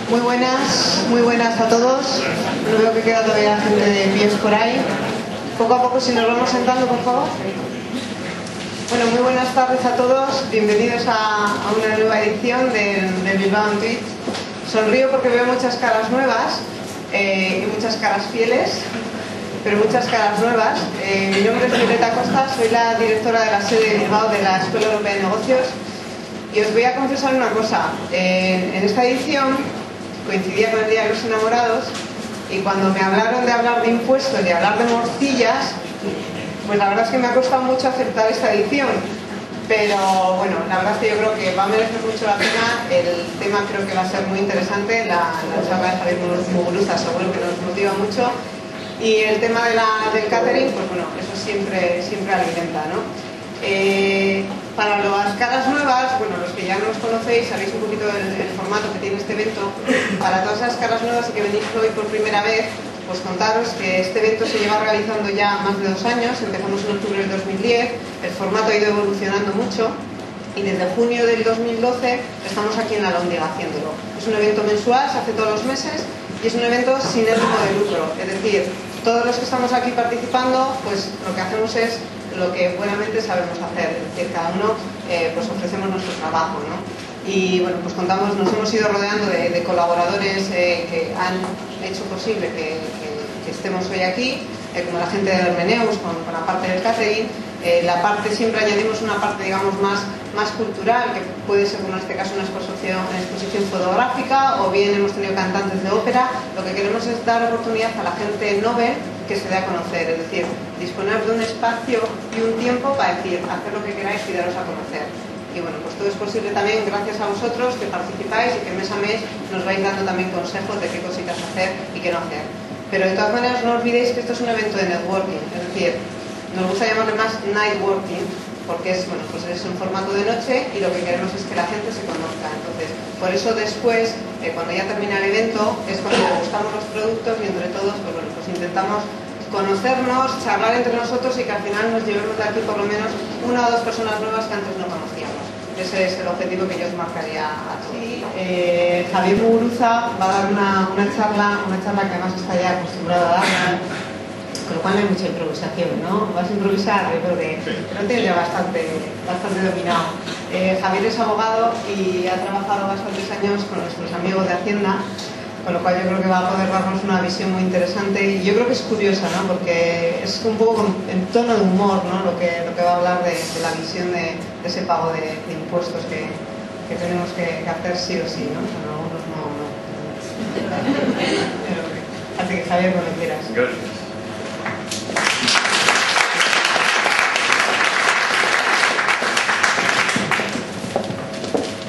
Muy buenas a todos. No veo que queda todavía gente de pies por ahí. Poco a poco, si nos vamos sentando, por favor. Bueno, muy buenas tardes a todos. Bienvenidos a una nueva edición del Bilbao on Twitch. Sonrío porque veo muchas caras nuevas y muchas caras fieles, pero muchas caras nuevas. Mi nombre es Violeta Costa, soy la directora de la sede de Bilbao de la Escuela Europea de Negocios. Y os voy a confesar una cosa. En esta edición coincidía con el Día de los Enamorados y cuando me hablaron de hablar de impuestos y hablar de morcillas, pues la verdad es que me ha costado mucho aceptar esta edición. Pero bueno, la verdad es que yo creo que va a merecer mucho la pena. El tema creo que va a ser muy interesante. La charla de Javier Muguruza seguro que nos motiva mucho. Y el tema del catering, pues bueno, eso siempre alimenta, ¿no? Para las caras nuevas, bueno, los que ya no os conocéis, sabéis un poquito el formato que tiene este evento. Para todas las caras nuevas y que venís hoy por primera vez, pues contaros que este evento se lleva realizando ya más de 2 años. Empezamos en octubre del 2010, el formato ha ido evolucionando mucho y desde junio del 2012 estamos aquí en la Lóndiga haciéndolo. Es un evento mensual, se hace todos los meses y es un evento sin ánimo de lucro, es decir, todos los que estamos aquí participando, pues lo que hacemos es lo que buenamente sabemos hacer, es decir, cada uno pues ofrecemos nuestro trabajo, ¿no? Y bueno, pues nos hemos ido rodeando de colaboradores que han hecho posible que estemos hoy aquí, como la gente de Hermeneus con la parte del catering. La parte, siempre añadimos una parte, digamos, más cultural, que puede ser, como en este caso, una exposición fotográfica, o bien hemos tenido cantantes de ópera. Lo que queremos es dar oportunidad a la gente novel que se dé a conocer, es decir, disponer de un espacio y un tiempo para decir, hacer lo que queráis y daros a conocer. Y bueno, pues todo es posible también gracias a vosotros que participáis y que mes a mes nos vais dando también consejos de qué cositas hacer y qué no hacer. Pero de todas maneras no olvidéis que esto es un evento de networking, es decir, nos gusta llamarle más night working porque es, bueno, pues es un formato de noche y lo que queremos es que la gente se conozca. Entonces, por eso después, cuando ya termina el evento, es cuando buscamos los productos y entre todos, pues bueno, pues intentamos conocernos, charlar entre nosotros y que al final nos llevemos de aquí por lo menos 1 o 2 personas nuevas que antes no conocíamos. Ese es el objetivo que yo os marcaría así. Javier Muguruza va a dar una charla que además está ya acostumbrado a dar, con lo cual no hay mucha improvisación, ¿no? Vas a improvisar, yo creo que lo tienes ya bastante dominado. Javier es abogado y ha trabajado bastantes años con nuestros amigos de Hacienda, con lo cual yo creo que va a poder darnos una visión muy interesante y yo creo que es curiosa, ¿no? Porque es un poco en tono de humor, ¿no? Lo que va a hablar de la visión de ese pago de impuestos que tenemos que hacer sí o sí, ¿no? Bueno, algunos no. Así que Javier, cuando quieras. Gracias.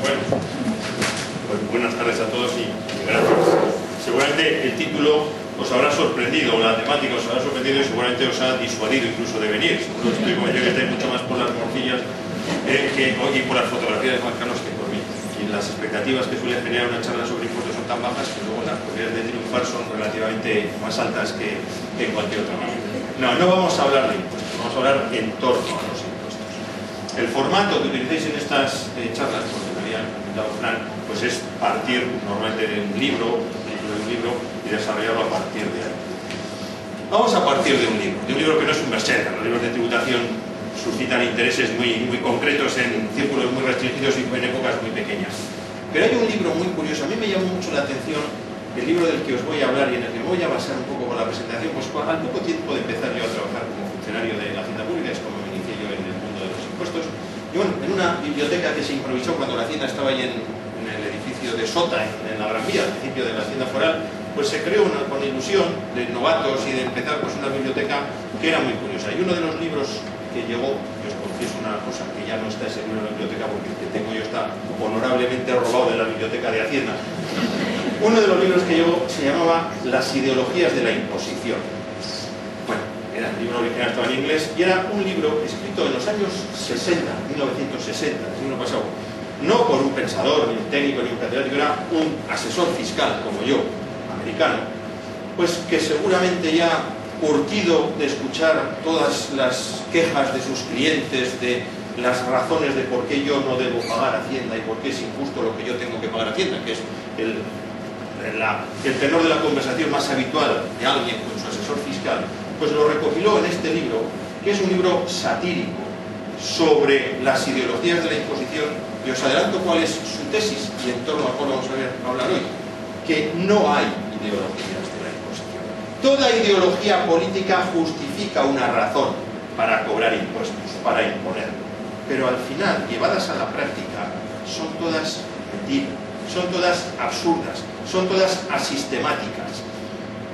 Bueno, pues buenas tardes a todos y gracias. Seguramente el título os habrá sorprendido, o la temática os habrá sorprendido y seguramente os ha disuadido incluso de venir. Seguro estoy convencido que estáis mucho más por las morcillas y por las fotografías de Juan Carlos que por mí. Y las expectativas que suele generar una charla sobre impuestos son tan bajas que luego las posibilidades de triunfar son relativamente más altas que en cualquier otra manera. No vamos a hablar de impuestos, vamos a hablar en torno a los impuestos. El formato que utilicéis en estas charlas, porque me había comentado Fran, pues es partir normalmente de un libro y desarrollarlo a partir de ahí. Vamos a partir de un libro que no es un bestseller. Los libros de tributación suscitan intereses muy concretos en círculos muy restringidos y en épocas muy pequeñas. Pero hay un libro muy curioso, a mí me llamó mucho la atención el libro del que os voy a hablar y en el que me voy a basar un poco con la presentación, pues al poco tiempo de empezar yo a trabajar como funcionario de la Hacienda Pública, es como me inicié yo en el mundo de los impuestos. Y bueno, en una biblioteca que se improvisó cuando la Hacienda estaba ahí en el edificio de Sota, en la Gran Vía, al principio de la Hacienda Foral, pues se creó con ilusión de novatos y de empezar pues una biblioteca que era muy curiosa. Y uno de los libros que llegó, yo os confieso una cosa, que ya no está ese libro en la biblioteca porque el que tengo yo está honorablemente robado de la biblioteca de Hacienda. Uno de los libros que llegó se llamaba Las ideologías de la imposición. Bueno, el libro original estaba en inglés y era un libro escrito en los años 60, 1960, el siglo pasado. No por un pensador, ni un técnico, ni un catedrático, era un asesor fiscal como yo, americano, pues que seguramente ya curtido de escuchar todas las quejas de sus clientes, de las razones de por qué yo no debo pagar Hacienda y por qué es injusto lo que yo tengo que pagar Hacienda, que es el tenor de la conversación más habitual de alguien con su asesor fiscal, pues lo recopiló en este libro, que es un libro satírico sobre las ideologías de la imposición, y os adelanto cuál es su tesis, y en torno a cuál vamos a hablar hoy, que no hay ideologías de la imposición. Toda ideología política justifica una razón para cobrar impuestos, para imponer, pero al final, llevadas a la práctica, son todas mentiras, son todas absurdas, son todas asistemáticas.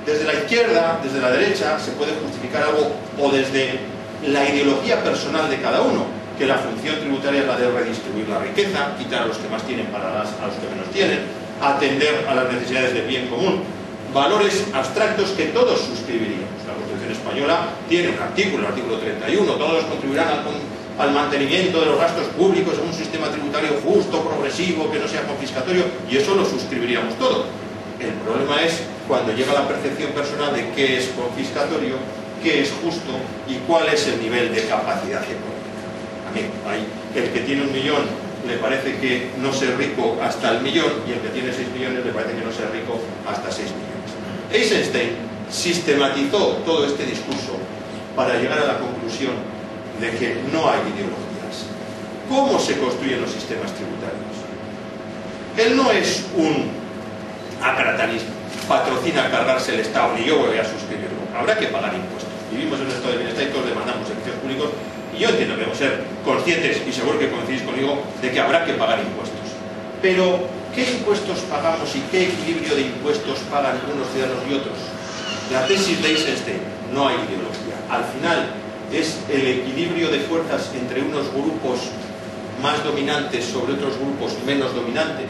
Desde la izquierda, desde la derecha, se puede justificar algo, o desde la ideología personal de cada uno, que la función tributaria es la de redistribuir la riqueza, quitar a los que más tienen para dar a los que menos tienen, atender a las necesidades del bien común, valores abstractos que todos suscribiríamos. La Constitución española tiene un artículo, el artículo 31, todos contribuirán al mantenimiento de los gastos públicos en un sistema tributario justo, progresivo, que no sea confiscatorio, y eso lo suscribiríamos todo. El problema es cuando llega la percepción personal de qué es confiscatorio, qué es justo y cuál es el nivel de capacidad económica. A mí, el que tiene 1 millón le parece que no ser rico hasta el millón, y el que tiene 6 millones le parece que no ser rico hasta 6 millones. Eisenstein sistematizó todo este discurso para llegar a la conclusión de que no hay ideologías. ¿Cómo se construyen los sistemas tributarios? Él no es un acratanismo, patrocina cargarse el Estado, ni yo voy a suscribirlo. Habrá que pagar impuestos. Vivimos en un estado de bienestar y todos demandamos servicios públicos, y yo entiendo que debemos ser conscientes, y seguro que coincidís conmigo, de que habrá que pagar impuestos. Pero, ¿qué impuestos pagamos y qué equilibrio de impuestos pagan unos ciudadanos y otros? La tesis de Eisenstein: no hay ideología. Al final, es el equilibrio de fuerzas entre unos grupos más dominantes sobre otros grupos menos dominantes,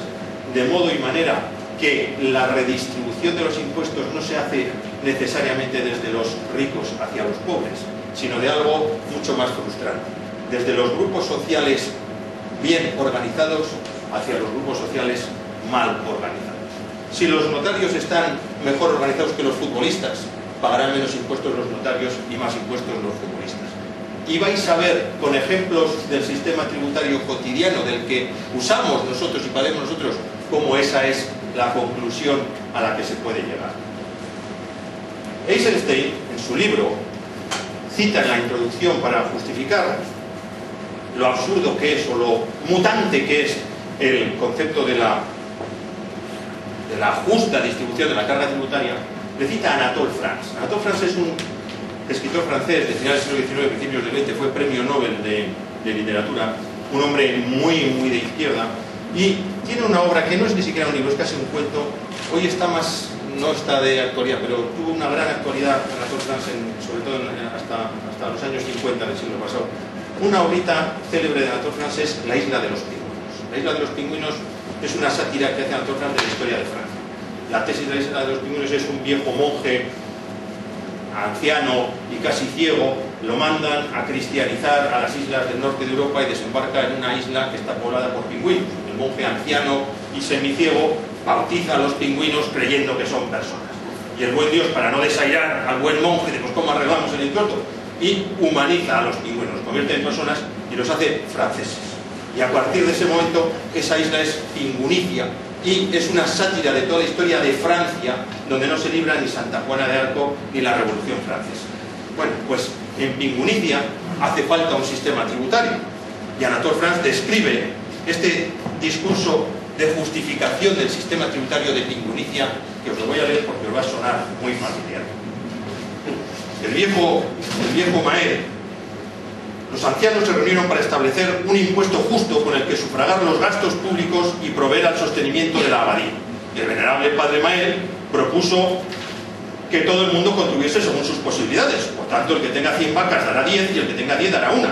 de modo y manera que la redistribución de los impuestos no se hace necesariamente desde los ricos hacia los pobres, sino de algo mucho más frustrante, desde los grupos sociales bien organizados hacia los grupos sociales mal organizados. Si los notarios están mejor organizados que los futbolistas, pagarán menos impuestos los notarios y más impuestos los futbolistas. Y vais a ver con ejemplos del sistema tributario cotidiano del que usamos nosotros y pagamos nosotros, cómo esa es la conclusión a la que se puede llegar. Eisenstein, en su libro, cita en la introducción para justificar lo absurdo que es o lo mutante que es el concepto de la justa distribución de la carga tributaria, le cita a Anatole France. Anatole France es un escritor francés de finales del siglo XIX, principios del XX, fue premio Nobel de literatura, un hombre muy de izquierda, y tiene una obra que no es ni siquiera un libro, es casi un cuento. Hoy está más, no está de actualidad, pero tuvo una gran actualidad Anatole France, sobre todo hasta los años 50 del siglo pasado. Una obrita célebre de Anatole France es La isla de los pingüinos. La isla de los pingüinos es una sátira que hace Anatole France de la historia de Francia. La tesis de La isla de los pingüinos es un viejo monje anciano y casi ciego, lo mandan a cristianizar a las islas del norte de Europa y desembarca en una isla que está poblada por pingüinos. El monje anciano y semiciego bautiza a los pingüinos creyendo que son personas. Y el buen Dios, para no desairar al buen monje de pues cómo arreglamos el entuerto, y humaniza a los pingüinos, los convierte en personas y los hace franceses. Y a partir de ese momento, esa isla es Pingunicia, y es una sátira de toda la historia de Francia, donde no se libra ni Santa Juana de Arco ni la Revolución Francesa. Bueno, pues en Pingunicia hace falta un sistema tributario, y Anatole France describe este discurso de justificación del sistema tributario de Pingunicia, que os lo voy a leer porque os va a sonar muy familiar. El viejo Maer: los ancianos se reunieron para establecer un impuesto justo con el que sufragar los gastos públicos y proveer al sostenimiento de la abadía. El venerable padre Maer propuso que todo el mundo contribuyese según sus posibilidades. Por tanto, el que tenga 100 vacas dará 10 y el que tenga 10 dará 1.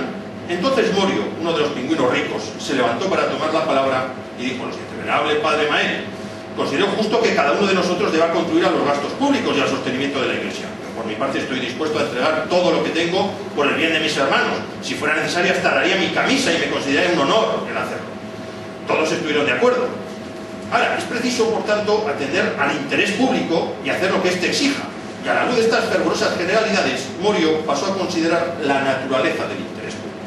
Entonces Morio, uno de los pingüinos ricos, se levantó para tomar la palabra y dijo lo siguiente: venerable padre Maer, considero justo que cada uno de nosotros deba contribuir a los gastos públicos y al sostenimiento de la Iglesia. Por mi parte estoy dispuesto a entregar todo lo que tengo por el bien de mis hermanos. Si fuera necesario hasta daría mi camisa y me consideraría un honor el hacerlo. Todos estuvieron de acuerdo. Ahora, es preciso, por tanto, atender al interés público y hacer lo que éste exija. Y a la luz de estas fervorosas generalidades, Morio pasó a considerar la naturaleza del interés público.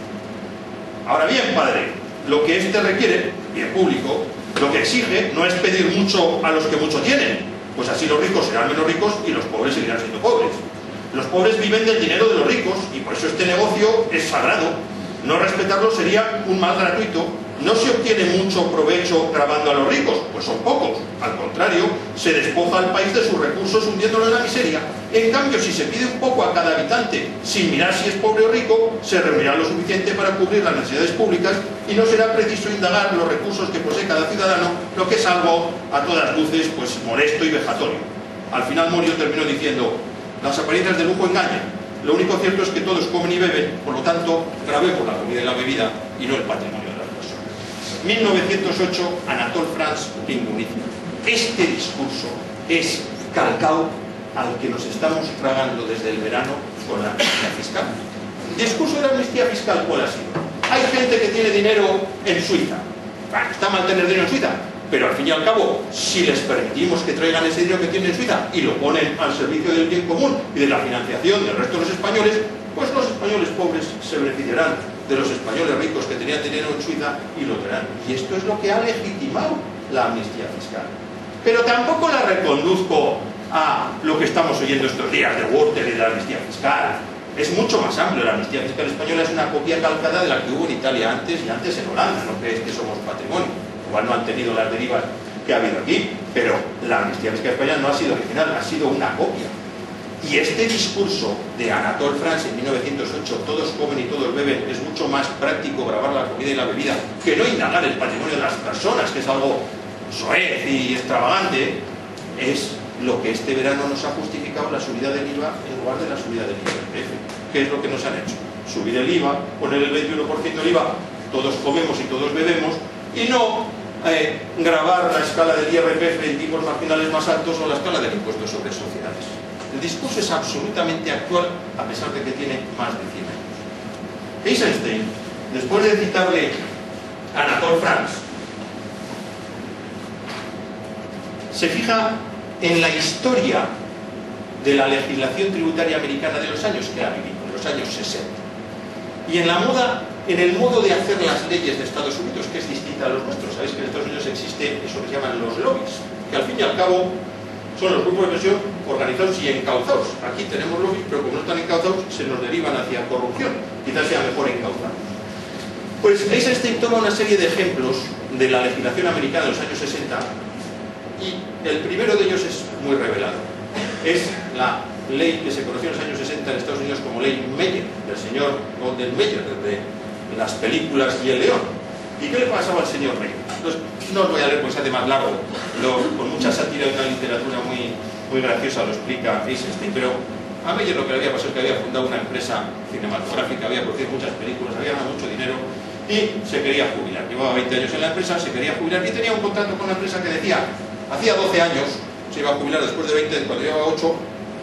Ahora bien, padre, lo que éste requiere, bien público, Lo que exige no es pedir mucho a los que mucho tienen, pues así los ricos serán menos ricos y los pobres seguirán siendo pobres. Los pobres viven del dinero de los ricos y por eso este negocio es sagrado. No respetarlo sería un mal gratuito. No se obtiene mucho provecho grabando a los ricos, pues son pocos. Al contrario, se despoja al país de sus recursos hundiéndolo en la miseria. En cambio, si se pide un poco a cada habitante, sin mirar si es pobre o rico, se reunirá lo suficiente para cubrir las necesidades públicas y no será preciso indagar los recursos que posee cada ciudadano, lo que es algo a todas luces pues molesto y vejatorio. Al final Morio terminó diciendo: las apariencias de lujo engañan. Lo único cierto es que todos comen y beben, por lo tanto, grabemos la comida y la bebida y no el patrimonio de las personas. 1908, Anatole France Pinguniza. Este discurso es calcado al que nos estamos tragando desde el verano con la amnistía fiscal. El discurso de la amnistía fiscal, ¿cuál ha sido? Hay gente que tiene dinero en Suiza. Está mal tener dinero en Suiza, pero al fin y al cabo, si les permitimos que traigan ese dinero que tienen en Suiza y lo ponen al servicio del bien común y de la financiación del resto de los españoles, pues los españoles pobres se beneficiarán de los españoles ricos que tenían dinero en Suiza y lo tendrán. Y esto es lo que ha legitimado la amnistía fiscal. Pero tampoco la reconduzco a lo que estamos oyendo estos días de Wortel y de la amnistía fiscal. Es mucho más amplio. La amnistía fiscal española es una copia calcada de la que hubo en Italia antes y antes en Holanda. No creéis que somos patrimonio. Igual no han tenido las derivas que ha habido aquí, pero la amnistía fiscal española no ha sido original, ha sido una copia. Y este discurso de Anatole France en 1908, todos comen y todos beben, es mucho más práctico grabar la comida y la bebida que no indagar el patrimonio de las personas, que es algo soez y extravagante. Es lo que este verano nos ha justificado la subida del IVA en lugar de la subida del IRPF. ¿Qué es lo que nos han hecho? Subir el IVA, poner el 21% del IVA, todos comemos y todos bebemos, y no grabar la escala del IRPF en tipos marginales más altos o la escala del impuesto sobre sociedades. El discurso es absolutamente actual a pesar de que tiene más de 100 años. Eisenstein, después de citarle a Anatole France, se fija en la historia de la legislación tributaria americana de los años que ha vivido, en los años 60. Y en la moda, en el modo de hacer las leyes de Estados Unidos, que es distinta a los nuestros. Sabéis que en Estados Unidos existe eso que se llaman los lobbies, que al fin y al cabo son los grupos de presión organizados y encauzados. Aquí tenemos lobbies, pero como no están encauzados, se nos derivan hacia corrupción. Quizás sea mejor encauzarlos. Pues Eisenstein toma una serie de ejemplos de la legislación americana de los años 60 y el primero de ellos es muy revelador. Es la ley que se conoció en los años 60 en Estados Unidos como ley Meyer, del señor Golden Meyer, de las películas y el león. ¿Y qué le pasaba al señor Meyer? Entonces, no os voy a leer porque se hace más largo, con mucha sátira y una literatura muy graciosa lo explica Eisenstein, pero a Meyer lo que le había pasado es que había fundado una empresa cinematográfica, había producido muchas películas, había ganado mucho dinero y se quería jubilar. Llevaba 20 años en la empresa, se quería jubilar y tenía un contrato con una empresa que decía, hacía 12 años, se iba a jubilar después de 20, cuando llevaba 8,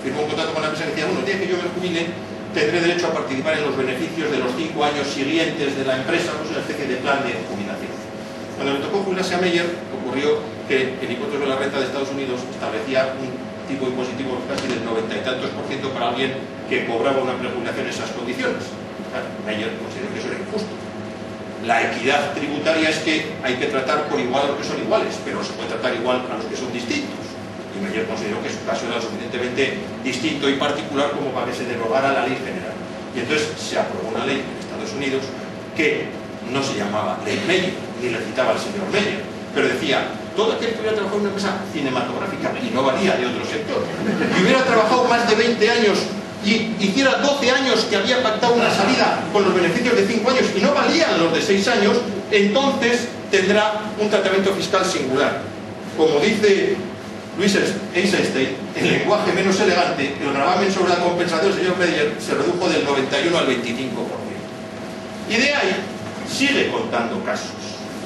firmó un contrato con la empresa que decía, bueno, el día que yo me jubile, tendré derecho a participar en los beneficios de los 5 años siguientes de la empresa, pues una especie de plan de jubilación. Cuando le tocó jubilarse a Meyer, ocurrió que el impuesto sobre la renta de Estados Unidos establecía un tipo impositivo casi del 90 y tantos % para alguien que cobraba una prejubilación en esas condiciones. Meyer consideró que eso era injusto. La equidad tributaria es que hay que tratar por igual a los que son iguales, pero no se puede tratar igual a los que son distintos. Y Meyer consideró que su caso era lo suficientemente distinto y particular como para que se derogara la ley general. Y entonces se aprobó una ley en Estados Unidos que no se llamaba ley Meyer, ni le citaba al señor Meyer, pero decía, todo aquel que hubiera trabajado en una empresa cinematográfica y no valía de otro sector, y hubiera trabajado más de 20 años y hiciera 12 años que había pactado una salida con los beneficios de 5 años y no valían los de 6 años, entonces tendrá un tratamiento fiscal singular. Como dice Luis Eisenstein, en lenguaje menos elegante, el gravamen sobre la compensación del señor Meyer se redujo del 91 al 25%. Y de ahí sigue contando casos.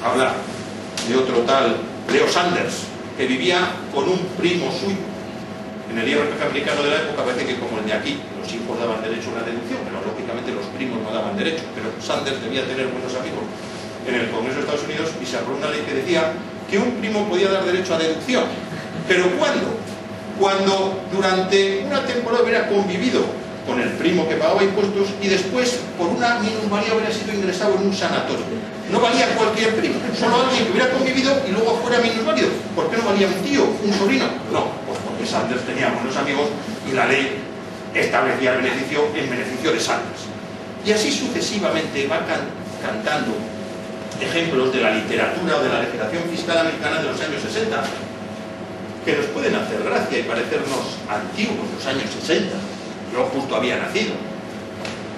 Habla de otro tal Leo Sanders, que vivía con un primo suyo. En el IRPF americano de la época parece que como el de aquí, los hijos daban derecho a una deducción, pero lógicamente los primos no daban derecho. Pero Sanders debía tener buenos amigos en el Congreso de Estados Unidos y se aprobó una ley que decía que un primo podía dar derecho a deducción. ¿Pero cuándo? Cuando durante una temporada hubiera convivido con el primo que pagaba impuestos y después, por una minusvalía, hubiera sido ingresado en un sanatorio. No valía cualquier primo, solo alguien que hubiera convivido y luego fuera minusválido. ¿Por qué no valía un tío, un sobrino? No, pues porque Sanders tenía buenos amigos y la ley establecía el beneficio en beneficio de Sanders. Y así sucesivamente va cantando ejemplos de la literatura o de la legislación fiscal americana de los años 60, que nos pueden hacer gracia y parecernos antiguos, los años 60. Yo justo había nacido.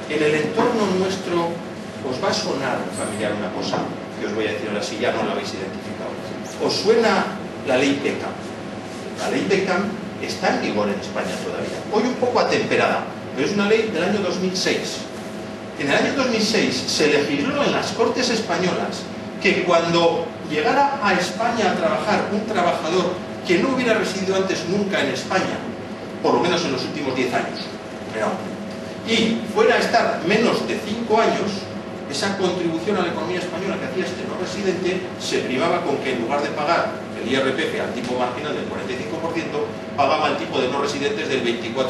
En el entorno nuestro os va a sonar familiar una cosa que os voy a decir ahora si ya no la habéis identificado. ¿Os suena la ley Beckham? La ley Beckham está en vigor en España todavía. Hoy un poco atemperada, pero es una ley del año 2006. En el año 2006 se legisló en las Cortes españolas que cuando llegara a España a trabajar un trabajador que no hubiera residido antes nunca en España, por lo menos en los últimos 10 años, y fuera a estar menos de 5 años, esa contribución a la economía española que hacía este no residente se primaba con que en lugar de pagar el IRPF al tipo marginal del 45%, pagaba el tipo de no residentes del 24%.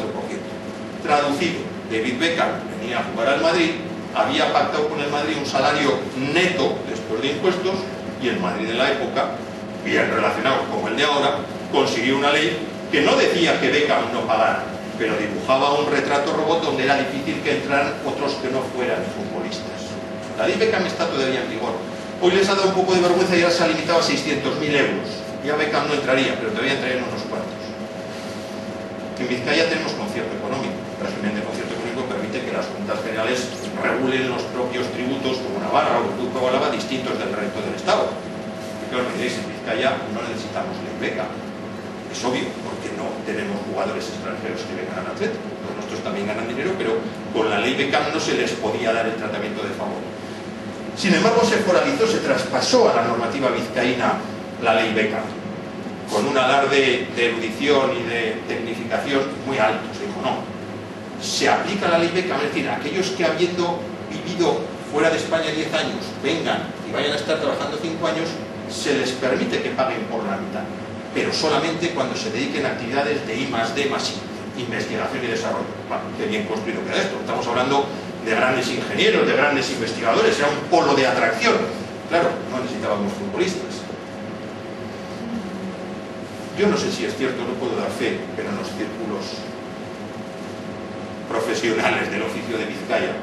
Traducido, David Beckham venía a jugar al Madrid, había pactado con el Madrid un salario neto después de impuestos, y el Madrid de la época, bien relacionado con el de ahora, consiguió una ley que no decía que Beckham no pagara, pero dibujaba un retrato robot donde era difícil que entraran otros que no fueran futbolistas. La ley Beckham está todavía en vigor. Hoy les ha dado un poco de vergüenza y ahora se ha limitado a 600.000 euros. Ya Beckham no entraría, pero todavía entrarían unos cuantos. En Vizcaya tenemos concierto económico. El régimen de concierto económico permite que las juntas generales regulen los propios tributos, como Navarra o Guipúzcoa o Álava, distintos del resto del Estado. Y claro, me diréis, en Vizcaya no necesitamos ley Beckham. Es obvio, porque no tenemos jugadores extranjeros que vengan al Atlético. Los nuestros también ganan dinero, pero con la ley Beckham no se les podía dar el tratamiento de favor. Sin embargo, se foralizó, se traspasó a la normativa vizcaína la ley Beckham, con un alarde de erudición y de tecnificación muy alto. Se dijo, no, se aplica la ley Beckham, es decir, aquellos que habiendo vivido fuera de España 10 años, vengan y vayan a estar trabajando 5 años, se les permite que paguen por la mitad, pero solamente cuando se dediquen a actividades de I+D+I, investigación y desarrollo. Bueno, qué bien construido queda esto. Estamos hablando de grandes ingenieros, de grandes investigadores, era un polo de atracción. Claro, no necesitábamos futbolistas. Yo no sé si es cierto, no puedo dar fe, pero en los círculos profesionales del oficio de Vizcaya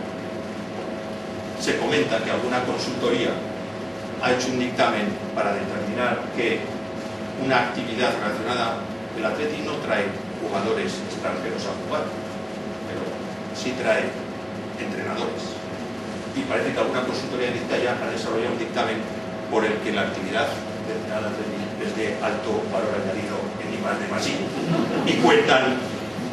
se comenta que alguna consultoría ha hecho un dictamen para determinar que una actividad relacionada del Atleti no trae jugadores extranjeros a jugar, pero sí trae entrenadores. Y parece que alguna consultoría de Vizcaya ha desarrollado un dictamen por el que la actividad del Atleti es de alto valor añadido en I+D+I. Y cuentan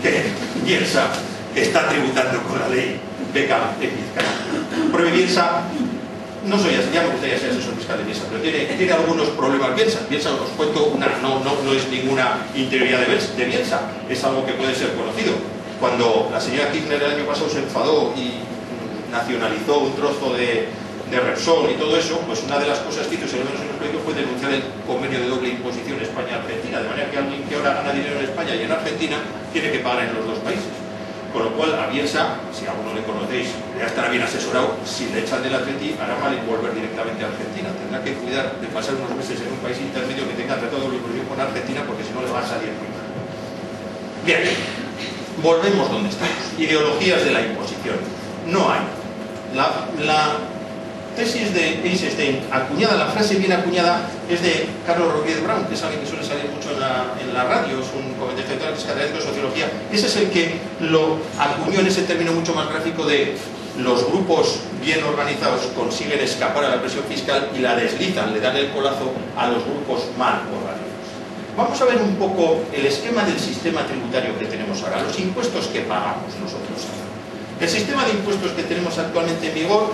que Bielsa está tributando con la ley Beckham en Vizcaya. Pruebe Bielsa, no soy así, ya me gustaría ser asesor fiscal de Bielsa, pero tiene algunos problemas Bielsa. Bielsa, os cuento, no es ninguna interioridad de Bielsa, es algo que puede ser conocido. Cuando la señora Kirchner el año pasado se enfadó y nacionalizó un trozo de Repsol y todo eso, pues una de las cosas que hizo, si lo menos en el proyecto, fue denunciar el convenio de doble imposición España-Argentina, de manera que alguien que ahora gana dinero en España y en Argentina tiene que pagar en los dos países. Con lo cual, a Bielsa, si a alguno le conocéis, ya estará bien asesorado. Si le echan del Atleti, hará mal en volver directamente a Argentina. Tendrá que cuidar de pasar unos meses en un país intermedio que tenga tratado de imposición con Argentina, porque si no le va a salir muy mal. Bien, volvemos donde estamos. Ideologías de la imposición. No hay. La tesis de Eisenstein, acuñada, la frase bien acuñada, es de Carlos Rodríguez Brown, que es alguien que suele salir mucho en la radio, es un comentario que es catedrático de sociología. Ese es el que lo acuñó en ese término mucho más gráfico de los grupos bien organizados consiguen escapar a la presión fiscal y la deslizan, le dan el colazo a los grupos mal organizados. Vamos a ver un poco el esquema del sistema tributario que tenemos ahora, los impuestos que pagamos nosotros ahora. El sistema de impuestos que tenemos actualmente en vigor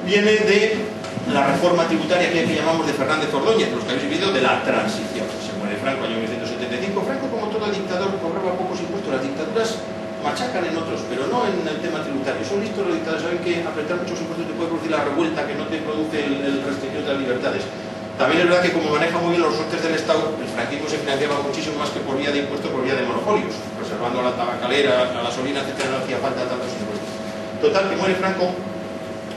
viene de la reforma tributaria que llamamos de Fernández Ordóñez, los que habéis vivido de la transición. Se muere Franco en 1975. Franco, como todo dictador, cobraba pocos impuestos. Las dictaduras machacan en otros, pero no en el tema tributario. Son listos los dictadores, saben que apretar muchos impuestos te puede producir la revuelta que no te produce el restricción de las libertades. También es verdad que como maneja muy bien los resortes del Estado, el franquismo se financiaba muchísimo más que por vía de impuestos, por vía de monopolios, reservando a la tabacalera, la gasolina, etcétera, no hacía falta tantos impuestos. Total, que muere Franco,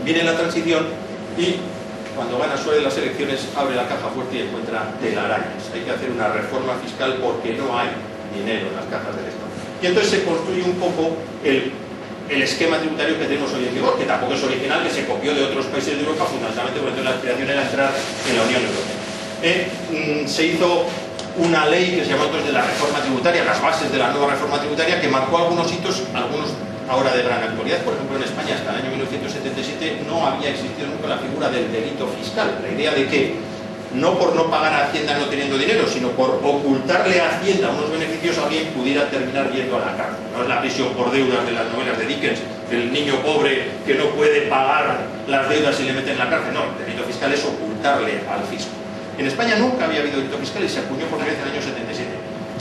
viene la transición y cuando gana Suárez las elecciones, abre la caja fuerte y encuentra telarañas. Hay que hacer una reforma fiscal porque no hay dinero en las cajas del Estado. Y entonces se construye un poco el esquema tributario que tenemos hoy en vigor, que tampoco es original, que se copió de otros países de Europa, fundamentalmente porque la aspiración era entrar en la Unión Europea. Se hizo una ley que se llamó entonces de la reforma tributaria, las bases de la nueva reforma tributaria, que marcó algunos hitos, algunos ahora de gran actualidad. Por ejemplo, en España hasta el año 1977 no había existido nunca la figura del delito fiscal, la idea de que no por no pagar a Hacienda no teniendo dinero, sino por ocultarle a Hacienda unos beneficios, alguien pudiera terminar yendo a la cárcel. No es la prisión por deudas de las novelas de Dickens, el niño pobre que no puede pagar las deudas y le meten en la cárcel. No, el delito fiscal es ocultarle al fisco. En España nunca había habido delito fiscal y se acuñó por primera vez en el año 77.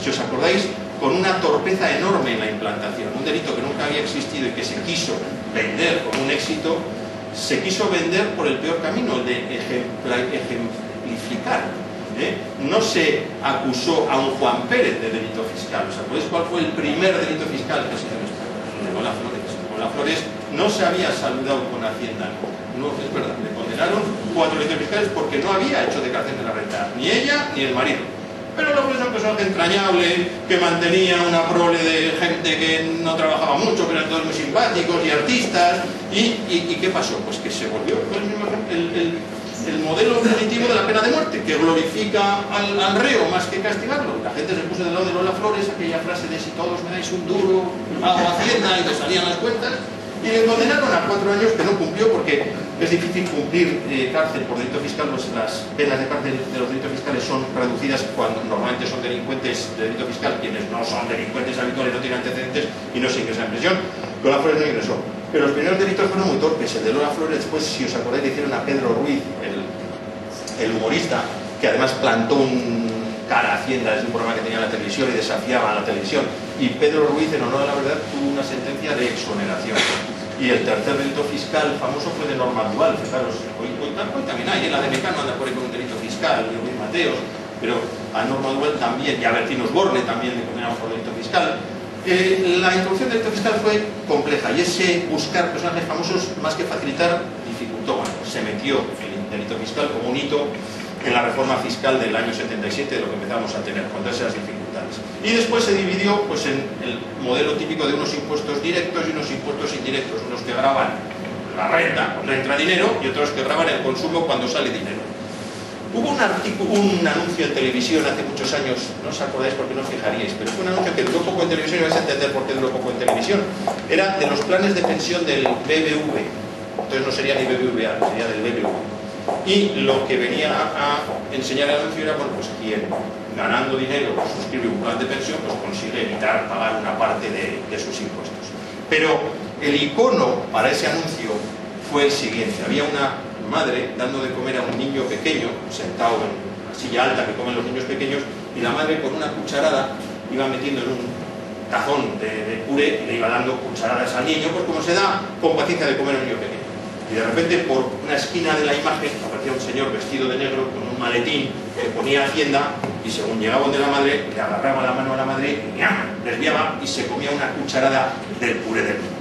Si os acordáis, con una torpeza enorme en la implantación, un delito que nunca había existido y que se quiso vender como un éxito, se quiso vender por el peor camino, el de ejemplificar. No se acusó a un Juan Pérez de delito fiscal. ¿Os acordáis cuál fue el primer delito fiscal que se hizo en España? El de Lola Flores. Lola Flores no se había saludado con Hacienda. No, es verdad, le condenaron 4 delitos fiscales porque no había hecho declaración de la renta, ni ella ni el marido. Pero luego es un personaje entrañable, que mantenía una prole de gente que no trabajaba mucho, pero eran todos muy simpáticos y artistas. ¿Y qué pasó? Pues que se volvió el modelo punitivo de la pena de muerte, que glorifica al reo más que castigarlo. La gente se puso del lado de Lola Flores, aquella frase de si todos me dais un duro, hago Hacienda, y le salían las cuentas. Y le condenaron a 4 años que no cumplió porque es difícil cumplir cárcel por delito fiscal, pues las penas de cárcel de los delitos fiscales son reducidas cuando normalmente son delincuentes de delito fiscal, quienes no son delincuentes habituales, no tienen antecedentes y no se ingresan en prisión. Lola Flores no ingresó. Pero los primeros delitos fueron muy torpes. El de Lola Flores, después, si os acordáis, le hicieron a Pedro Ruiz, el humorista, que además plantó un cara a Hacienda desde un programa que tenía en la televisión y desafiaba a la televisión. Y Pedro Ruiz, en honor a la verdad, tuvo una sentencia de exoneración. Y el tercer delito fiscal famoso fue de Norma Duval. Fijaros, hoy también hay, en la de Mecano anda por ahí con un delito fiscal, y Luis Mateos, pero a Norma Duval también, y a Bertín Osborne también le condenamos por delito fiscal. La introducción del delito fiscal fue compleja, y ese buscar personajes famosos, más que facilitar, dificultó. Bueno, se metió el delito fiscal como un hito en la reforma fiscal del año 77, de lo que empezamos a tener, con todas esas dificultades. Y después se dividió pues, en el modelo típico de unos impuestos directos y unos impuestos indirectos, unos que graban la renta cuando entra dinero y otros que graban el consumo cuando sale dinero. Hubo un anuncio en televisión hace muchos años, no os acordáis porque no os fijaríais, pero fue un anuncio que duró poco en televisión y vais a entender por qué duró poco en televisión. Era de los planes de pensión del BBV, entonces no sería ni BBVA, sería del BBV. Y lo que venía a enseñar el anuncio era, bueno, pues quien ganando dinero suscribe un plan de pensión, pues consigue evitar pagar una parte de sus impuestos. Pero el icono para ese anuncio fue el siguiente. Había una madre dando de comer a un niño pequeño, sentado en una silla alta que comen los niños pequeños, y la madre con una cucharada iba metiendo en un tazón de puré y le iba dando cucharadas al niño, pues como se da con paciencia de comer a un niño pequeño. Y de repente, por una esquina de la imagen, aparecía un señor vestido de negro con un maletín que ponía Hacienda, y según llegaba donde la madre, le agarraba la mano a la madre y desviaba y se comía una cucharada del puré del niño.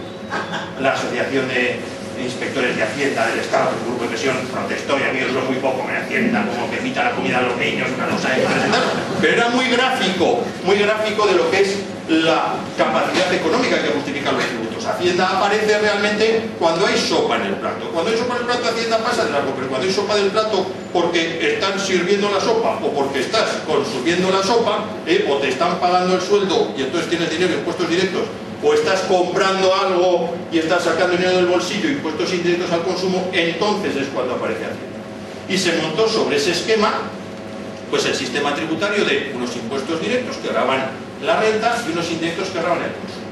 La Asociación de Inspectores de Hacienda del Estado, el grupo de presión, protestó, y aquí duró muy poco, me Hacienda como que quita la comida a los niños, una cosa de presentar. Pero era muy gráfico de lo que es la capacidad económica que justifica los tributos. Hacienda aparece realmente cuando hay sopa en el plato. Cuando hay sopa en el plato, Hacienda pasa de largo, pero cuando hay sopa del plato porque están sirviendo la sopa o porque estás consumiendo la sopa, o te están pagando el sueldo y entonces tienes dinero en impuestos directos, o estás comprando algo y estás sacando dinero del bolsillo, impuestos indirectos al consumo, entonces es cuando aparece Hacienda. Y se montó sobre ese esquema pues el sistema tributario de unos impuestos directos que graban la renta y unos indirectos que graban el consumo.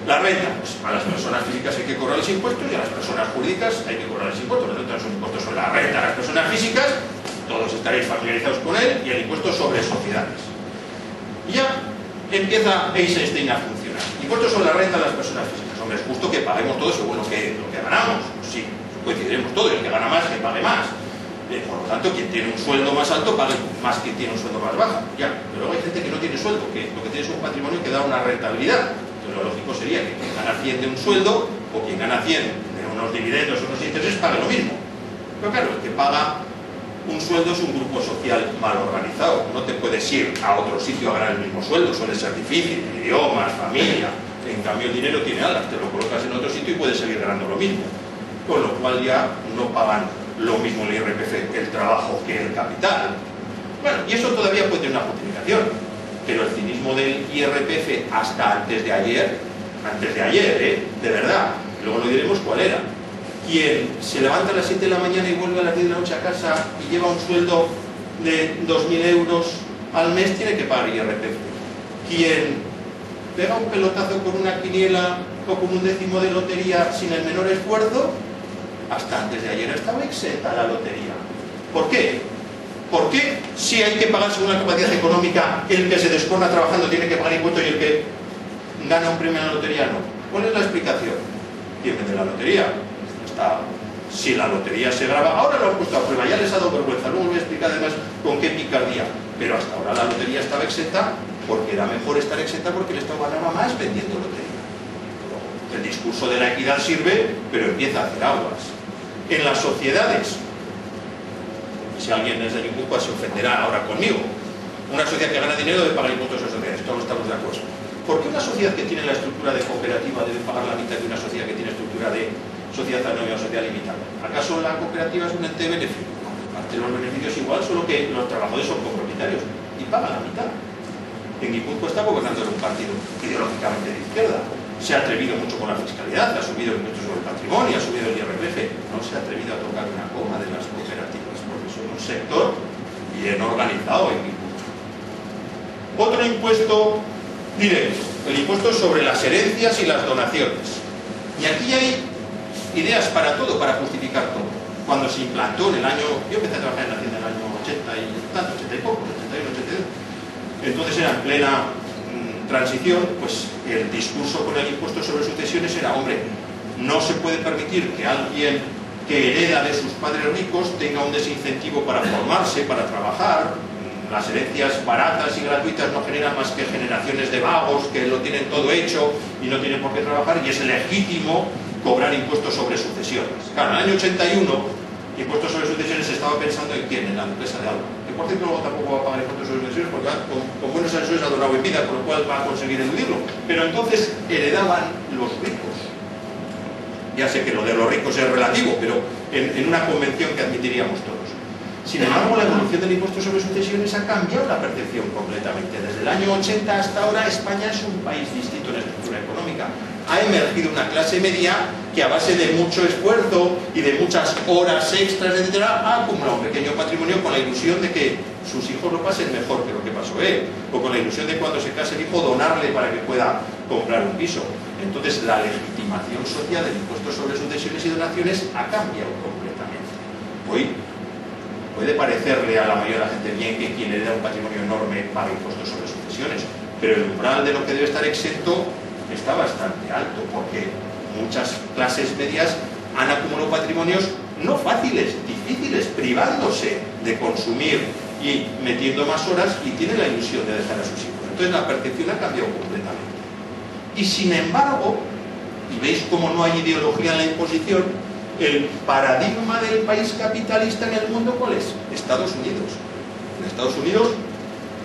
La renta, pues a las personas físicas hay que cobrarles impuestos y a las personas jurídicas hay que cobrarles impuestos. Por lo tanto, los impuestos sobre la renta a las personas físicas, todos estaréis familiarizados con él, y el impuesto sobre sociedades. Y ya empieza Eisenstein a funcionar. Impuestos sobre la renta a las personas físicas. Hombre, es justo que paguemos todos según lo que ganamos. Pues sí, coincidiremos todos, el que gana más, que pague más. Por lo tanto, quien tiene un sueldo más alto pague más que quien tiene un sueldo más bajo. Ya, pero luego hay gente que no tiene sueldo, que lo que tiene es un patrimonio que da una rentabilidad. Entonces, lo lógico sería que quien gana 100 de un sueldo o quien gana 100 de unos dividendos o unos intereses pague lo mismo. Pero claro, el que paga un sueldo es un grupo social mal organizado. No te puedes ir a otro sitio a ganar el mismo sueldo, suele ser difícil, idiomas, familia. En cambio el dinero tiene alas, te lo colocas en otro sitio y puedes seguir ganando lo mismo. Con lo cual ya no pagan lo mismo el IRPF, el trabajo, que el capital. Bueno, y eso todavía puede tener una justificación, pero el cinismo del IRPF hasta antes de ayer, de verdad, luego lo diremos cuál era. Quien se levanta a las 7 de la mañana y vuelve a las 10 de la noche a casa y lleva un sueldo de 2.000 euros al mes tiene que pagar IRPF. Quien pega un pelotazo con una quiniela o con un décimo de lotería sin el menor esfuerzo, hasta antes de ayer estaba exenta la lotería. ¿Por qué? ¿Por qué si hay que pagar según la capacidad económica, el que se descorna trabajando tiene que pagar impuestos y el que gana un premio en la lotería no? ¿Cuál es la explicación? ¿Quién vende la lotería? Si la lotería se graba, ahora lo han puesto a prueba, ya les ha dado vergüenza, luego voy a explicar además con qué picardía, pero hasta ahora la lotería estaba exenta porque era mejor estar exenta porque el Estado ganaba más vendiendo lotería. El discurso de la equidad sirve, pero empieza a hacer aguas. En las sociedades, si alguien es de Guipúzcoa se ofenderá ahora conmigo, una sociedad que gana dinero debe pagar impuestos a sociedades, todos estamos de acuerdo. ¿Por qué una sociedad que tiene la estructura de cooperativa debe pagar la mitad de una sociedad que tiene estructura de sociedad anónima o sociedad limitada? ¿Acaso la cooperativa es un ente de beneficio? No, parte de los beneficios igual, solo que los trabajadores son copropietarios y pagan la mitad. En Guipúzcoa está gobernando un partido ideológicamente de izquierda. Se ha atrevido mucho con la fiscalidad, ha subido el impuesto sobre el patrimonio, ha subido el IRPF, no se ha atrevido a tocar una coma de las cooperativas, porque son un sector bien organizado en Guipúzcoa. Otro impuesto directo, el impuesto sobre las herencias y las donaciones. Y aquí hay ideas para todo, para justificar todo. Cuando se implantó en el año, yo empecé a trabajar en la Hacienda en el año 80 y tanto, 80 y poco, 81, 82, entonces era en plena transición, pues el discurso con el impuesto sobre sucesiones era, hombre, no se puede permitir que alguien que hereda de sus padres ricos tenga un desincentivo para formarse, para trabajar. Las herencias baratas y gratuitas no generan más que generaciones de vagos que lo tienen todo hecho y no tienen por qué trabajar, y es legítimo cobrar impuestos sobre sucesiones. Claro, en el año 81, impuestos sobre sucesiones se estaba pensando en quién, en la duquesa de Alba. Que por cierto luego tampoco va a pagar impuestos sobre sucesiones porque con buenos asesores ha donado en vida, con lo cual va a conseguir eludirlo. Pero entonces heredaban los ricos. Ya sé que lo de los ricos es relativo, pero en una convención que admitiríamos todos. Sin embargo, la evolución del impuesto sobre sucesiones ha cambiado la percepción completamente. Desde el año 80 hasta ahora, España es un país distinto en estructura económica. Ha emergido una clase media que a base de mucho esfuerzo y de muchas horas extras, etcétera, ha acumulado un pequeño patrimonio con la ilusión de que sus hijos lo pasen mejor que lo que pasó él, o con la ilusión de cuando se case el hijo donarle para que pueda comprar un piso. Entonces, la legitimación social del impuesto sobre sucesiones y donaciones ha cambiado completamente. Hoy puede parecerle a la mayoría de la gente bien que quien hereda un patrimonio enorme pague impuestos sobre sucesiones, pero el umbral de lo que debe estar exento está bastante alto, porque muchas clases medias han acumulado patrimonios no fáciles, difíciles, privándose de consumir y metiendo más horas, y tienen la ilusión de dejar a sus hijos. Entonces la percepción ha cambiado completamente. Y sin embargo, y veis cómo no hay ideología en la imposición, el paradigma del país capitalista en el mundo, ¿cuál es? Estados Unidos. En Estados Unidos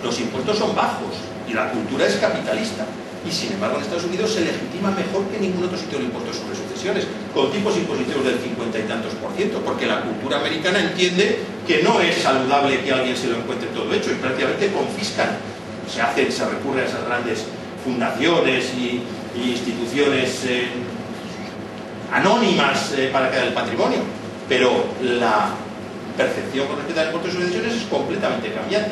los impuestos son bajos y la cultura es capitalista. Y sin embargo en Estados Unidos se legitima mejor que en ningún otro sitio el impuesto sobre sucesiones, con tipos impositivos del 50 y tantos %, porque la cultura americana entiende que no es saludable que alguien se lo encuentre todo hecho y prácticamente confiscan. Se recurre a esas grandes fundaciones y instituciones anónimas para crear el patrimonio, pero la percepción con respecto al impuesto sobre sucesiones es completamente cambiante.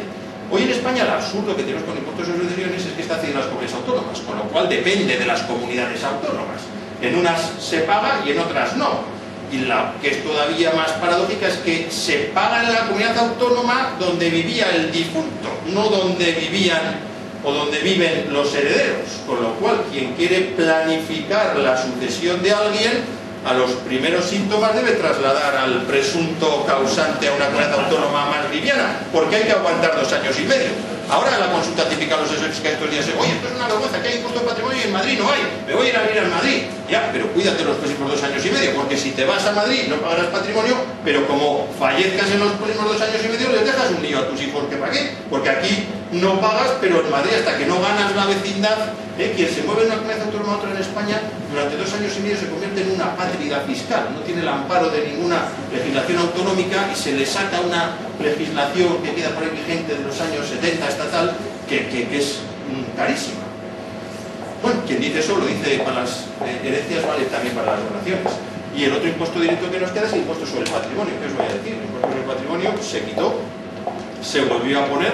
Hoy en España el absurdo que tenemos con impuestos sobre sucesiones es que está haciendo las comunidades autónomas, con lo cual depende de las comunidades autónomas. En unas se paga y en otras no. Y la que es todavía más paradójica es que se paga en la comunidad autónoma donde vivía el difunto, no donde vivían o donde viven los herederos, con lo cual quien quiere planificar la sucesión de alguien, a los primeros síntomas debe trasladar al presunto causante a una comunidad autónoma más liviana, porque hay que aguantar 2 años y medio. Ahora la consulta típica a los asesores que hay estos días es: oye, esto es una vergüenza, que hay impuesto de patrimonio y en Madrid no hay, me voy a ir a vivir a Madrid. Ya, pero cuídate los próximos 2 años y medio, porque si te vas a Madrid no pagarás patrimonio, pero como fallezcas en los próximos 2 años y medio les dejas un lío a tus hijos. ¿Que para qué? Porque aquí no pagas, pero en Madrid, hasta que no ganas la vecindad, quien se mueve de una comunidad autónoma a otra en España durante 2 años y medio se convierte en una pátrida fiscal, no tiene el amparo de ninguna legislación autonómica y se le saca una legislación que queda por ahí vigente de los años 70 estatal que es carísima. Bueno, quien dice eso lo dice para las herencias, vale también para las donaciones. Y el otro impuesto directo que nos queda es el impuesto sobre el patrimonio. ¿Qué os voy a decir? El impuesto sobre el patrimonio se quitó, se volvió a poner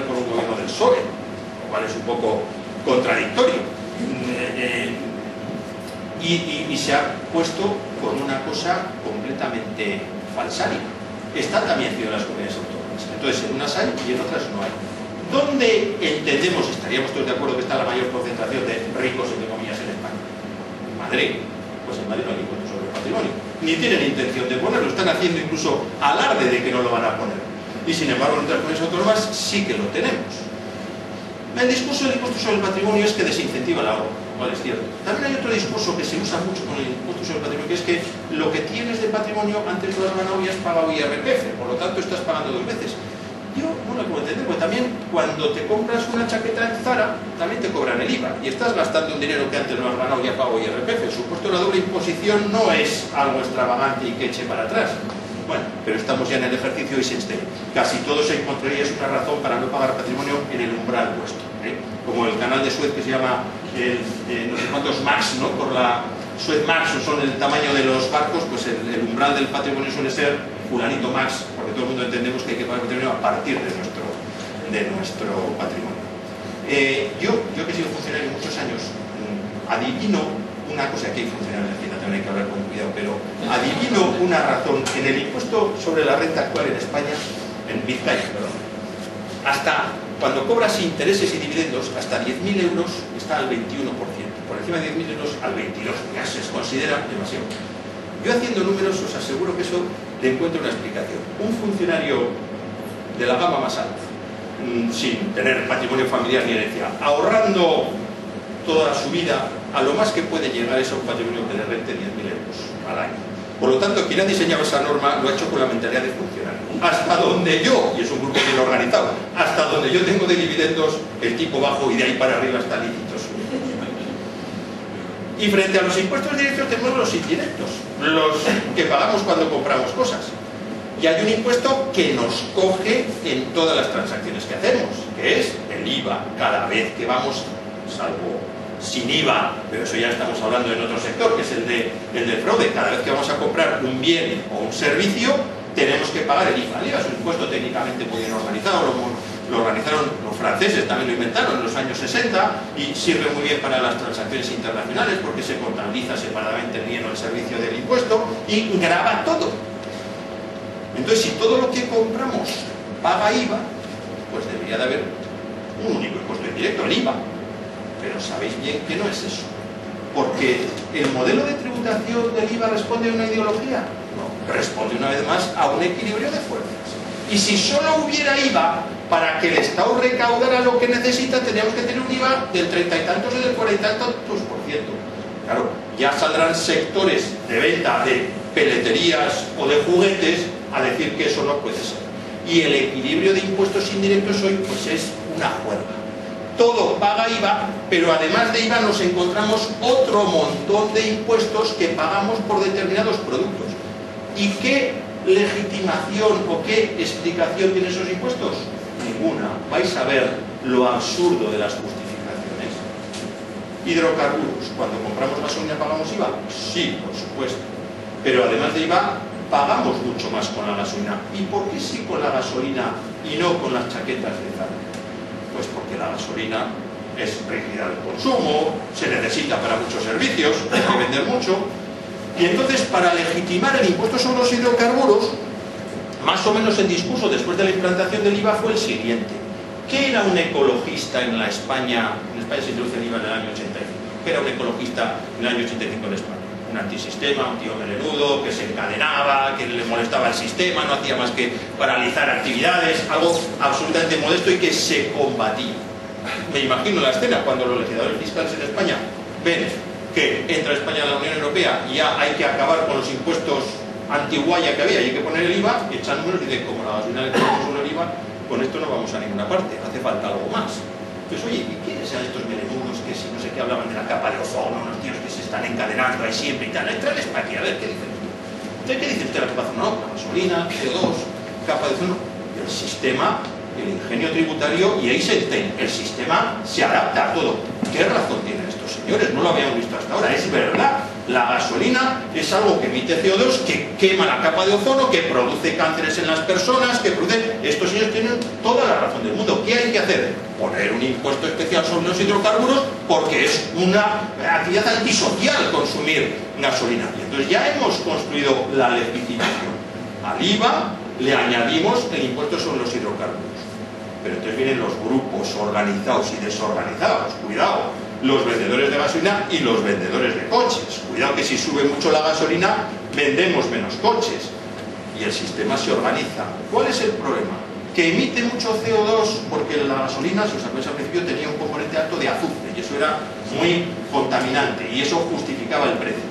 por un gobierno del PSOE, lo cual es un poco contradictorio. Y se ha puesto con una cosa completamente falsaria. Está también en las comunidades autónomas. Entonces, en unas hay y en otras no hay. ¿Dónde entendemos, estaríamos todos de acuerdo, que está la mayor concentración de ricos, entre comillas, en España? En Madrid. Pues en Madrid no hay impuesto sobre el patrimonio. Ni tienen intención de ponerlo, están haciendo incluso alarde de que no lo van a poner. Y sin embargo, en otras comunidades autónomas sí que lo tenemos. El discurso del impuesto sobre el patrimonio es que desincentiva el ahorro, cual es cierto. También hay otro discurso que se usa mucho con el impuesto sobre el patrimonio, que es que lo que tienes de patrimonio antes lo has ganado y has pagado IRPF, por lo tanto estás pagando 2 veces. Yo no lo puedo entender, porque también cuando te compras una chaqueta en Zara, también te cobran el IVA y estás gastando un dinero que antes no has ganado y has pagado IRPF. El supuesto de la doble imposición no es algo extravagante y que eche para atrás. Bueno, pero estamos ya en el ejercicio y se extiende. Casi todo se encontraría es una razón para no pagar patrimonio en el umbral puesto. Como el canal de Suez que se llama no sé cuántos Max, ¿no? Por la Suez Max, o son el tamaño de los barcos, pues el umbral del patrimonio suele ser fulanito Max, porque todo el mundo entendemos que hay que pagar patrimonio a partir de nuestro patrimonio. Yo que he sido funcionario muchos años, adivino una cosa, que hay funcionarios aquí, también hay que hablar con cuidado, pero adivino una razón. En el impuesto sobre la renta actual en España, en Vizcaya, perdón, hasta cuando cobras intereses y dividendos, hasta 10.000 euros está al 21%, por encima de 10.000 euros al 22%, ya se considera demasiado. Yo haciendo números os aseguro que eso le encuentro una explicación. Un funcionario de la gama más alta, sin tener patrimonio familiar ni herencia, ahorrando toda su vida, a lo más que puede llegar es a un patrimonio que le rente 10.000 euros al año. Por lo tanto, quien ha diseñado esa norma lo ha hecho con la mentalidad de funcionario. Hasta donde yo, y es un grupo bien organizado, hasta donde yo tengo de dividendos el tipo bajo y de ahí para arriba está lícitos. Y frente a los impuestos directos tenemos los indirectos, los que pagamos cuando compramos cosas. Y hay un impuesto que nos coge en todas las transacciones que hacemos, que es el IVA. Cada vez que vamos, salvo sin IVA, pero eso ya estamos hablando en otro sector, que es el de fraude, cada vez que vamos a comprar un bien o un servicio, tenemos que pagar el IVA. El IVA es un impuesto técnicamente muy bien organizado, lo organizaron los franceses, también lo inventaron en los años 60 y sirve muy bien para las transacciones internacionales porque se contabiliza separadamente el bien o el servicio del impuesto y grava todo. Entonces, si todo lo que compramos paga IVA, pues debería de haber un único impuesto indirecto, el IVA. Pero sabéis bien que no es eso. Porque el modelo de tributación del IVA responde a una ideología. No, responde una vez más a un equilibrio de fuerzas. Y si solo hubiera IVA, para que el Estado recaudara lo que necesita, tendríamos que tener un IVA del 30 y tantos o del 40 y tantos %. Claro, ya saldrán sectores de venta de peleterías o de juguetes a decir que eso no puede ser. Y el equilibrio de impuestos indirectos hoy pues es una juerga. Todo paga IVA, pero además de IVA nos encontramos otro montón de impuestos que pagamos por determinados productos. ¿Y qué legitimación o qué explicación tienen esos impuestos? Ninguna. Vais a ver lo absurdo de las justificaciones. Hidrocarburos. Cuando compramos gasolina pagamos IVA. Sí, por supuesto. Pero además de IVA pagamos mucho más con la gasolina. ¿Y por qué sí con la gasolina y no con las chaquetas de Zara? Pues porque la gasolina es rígida de consumo, se necesita para muchos servicios, hay que vender mucho. Y entonces, para legitimar el impuesto sobre los hidrocarburos, más o menos el discurso después de la implantación del IVA fue el siguiente. ¿Qué era un ecologista en España? En España se introduce el IVA en el año 85. ¿Qué era un ecologista en el año 85 en España? un antisistema, un tío melenudo, que se encadenaba, que le molestaba el sistema, no hacía más que paralizar actividades, algo absolutamente modesto y que se combatía. Me imagino la escena cuando los legisladores fiscales en España ven que entra España a la Unión Europea y ya hay que acabar con los impuestos antiguaya que había y hay que poner el IVA, y echan números y dicen, como la gasolina le ponemos solo el IVA, con esto no vamos a ninguna parte, hace falta algo más. Entonces, oye, ¿y quiénes eran estos melenudos que si no sé qué hablaban de la capa de ozono, unos tíos que se están encadenando ahí siempre y tal? Entrales para aquí, a ver, ¿qué dicen usted? ¿Qué dice usted la capa de ozono? No, gasolina, CO2, capa de ozono. El sistema, el ingenio tributario, y ahí el sistema se adapta a todo. ¿Qué razón tienen estos señores? No lo habíamos visto hasta ahora, es verdad. La gasolina es algo que emite CO2, que quema la capa de ozono, que produce cánceres en las personas, que produce... Estos señores tienen toda la razón del mundo. ¿Qué hay que hacer? Poner un impuesto especial sobre los hidrocarburos porque es una actividad antisocial consumir gasolina. Y entonces ya hemos construido la legitimación. Al IVA le añadimos el impuesto sobre los hidrocarburos. Pero entonces vienen los grupos organizados y desorganizados. Cuidado. Los vendedores de gasolina y los vendedores de coches. Cuidado que si sube mucho la gasolina, vendemos menos coches. Y el sistema se organiza. ¿Cuál es el problema? Que emite mucho CO2 porque la gasolina, si os acordáis al principio, tenía un componente alto de azufre y eso era muy contaminante y eso justificaba el precio.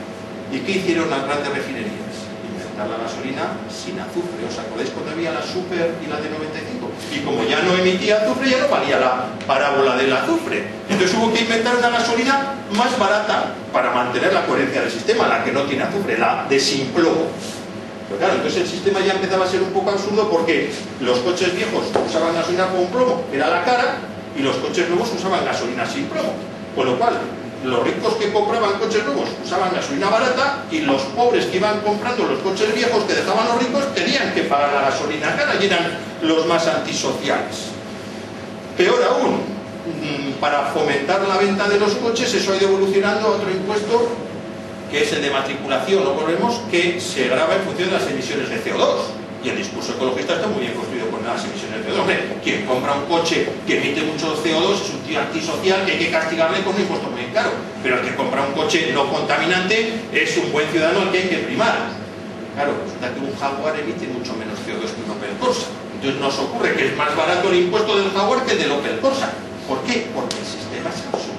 ¿Y qué hicieron las grandes refinerías? Inventar la gasolina sin azufre. ¿Os acordáis cuando había la Super y la de 95? Y como ya no emitía azufre, ya no valía la parábola del azufre. Entonces hubo que inventar una gasolina más barata para mantener la coherencia del sistema, la que no tiene azufre, la de sin plomo. Pero claro, entonces el sistema ya empezaba a ser un poco absurdo porque los coches viejos usaban gasolina con plomo, era la cara, y los coches nuevos usaban gasolina sin plomo. Con lo cual, los ricos que compraban coches nuevos usaban gasolina barata y los pobres que iban comprando los coches viejos que dejaban los ricos tenían que pagar la gasolina cara y eran los más antisociales. Peor aún, para fomentar la venta de los coches, eso ha ido evolucionando a otro impuesto que es el de matriculación, ¿no? Volvemos, que se grava en función de las emisiones de CO2. Y el discurso ecologista está muy bien construido con las emisiones de CO2. Hombre, quien compra un coche que emite mucho CO2 es un tío antisocial que hay que castigarle con un impuesto muy caro. Pero el que compra un coche no contaminante es un buen ciudadano al que hay que primar. Claro, resulta que un Jaguar emite mucho menos CO2 que un Opel Corsa. Entonces nos ocurre que es más barato el impuesto del Jaguar que el del Opel Corsa. ¿Por qué? Porque el sistema es absurdo.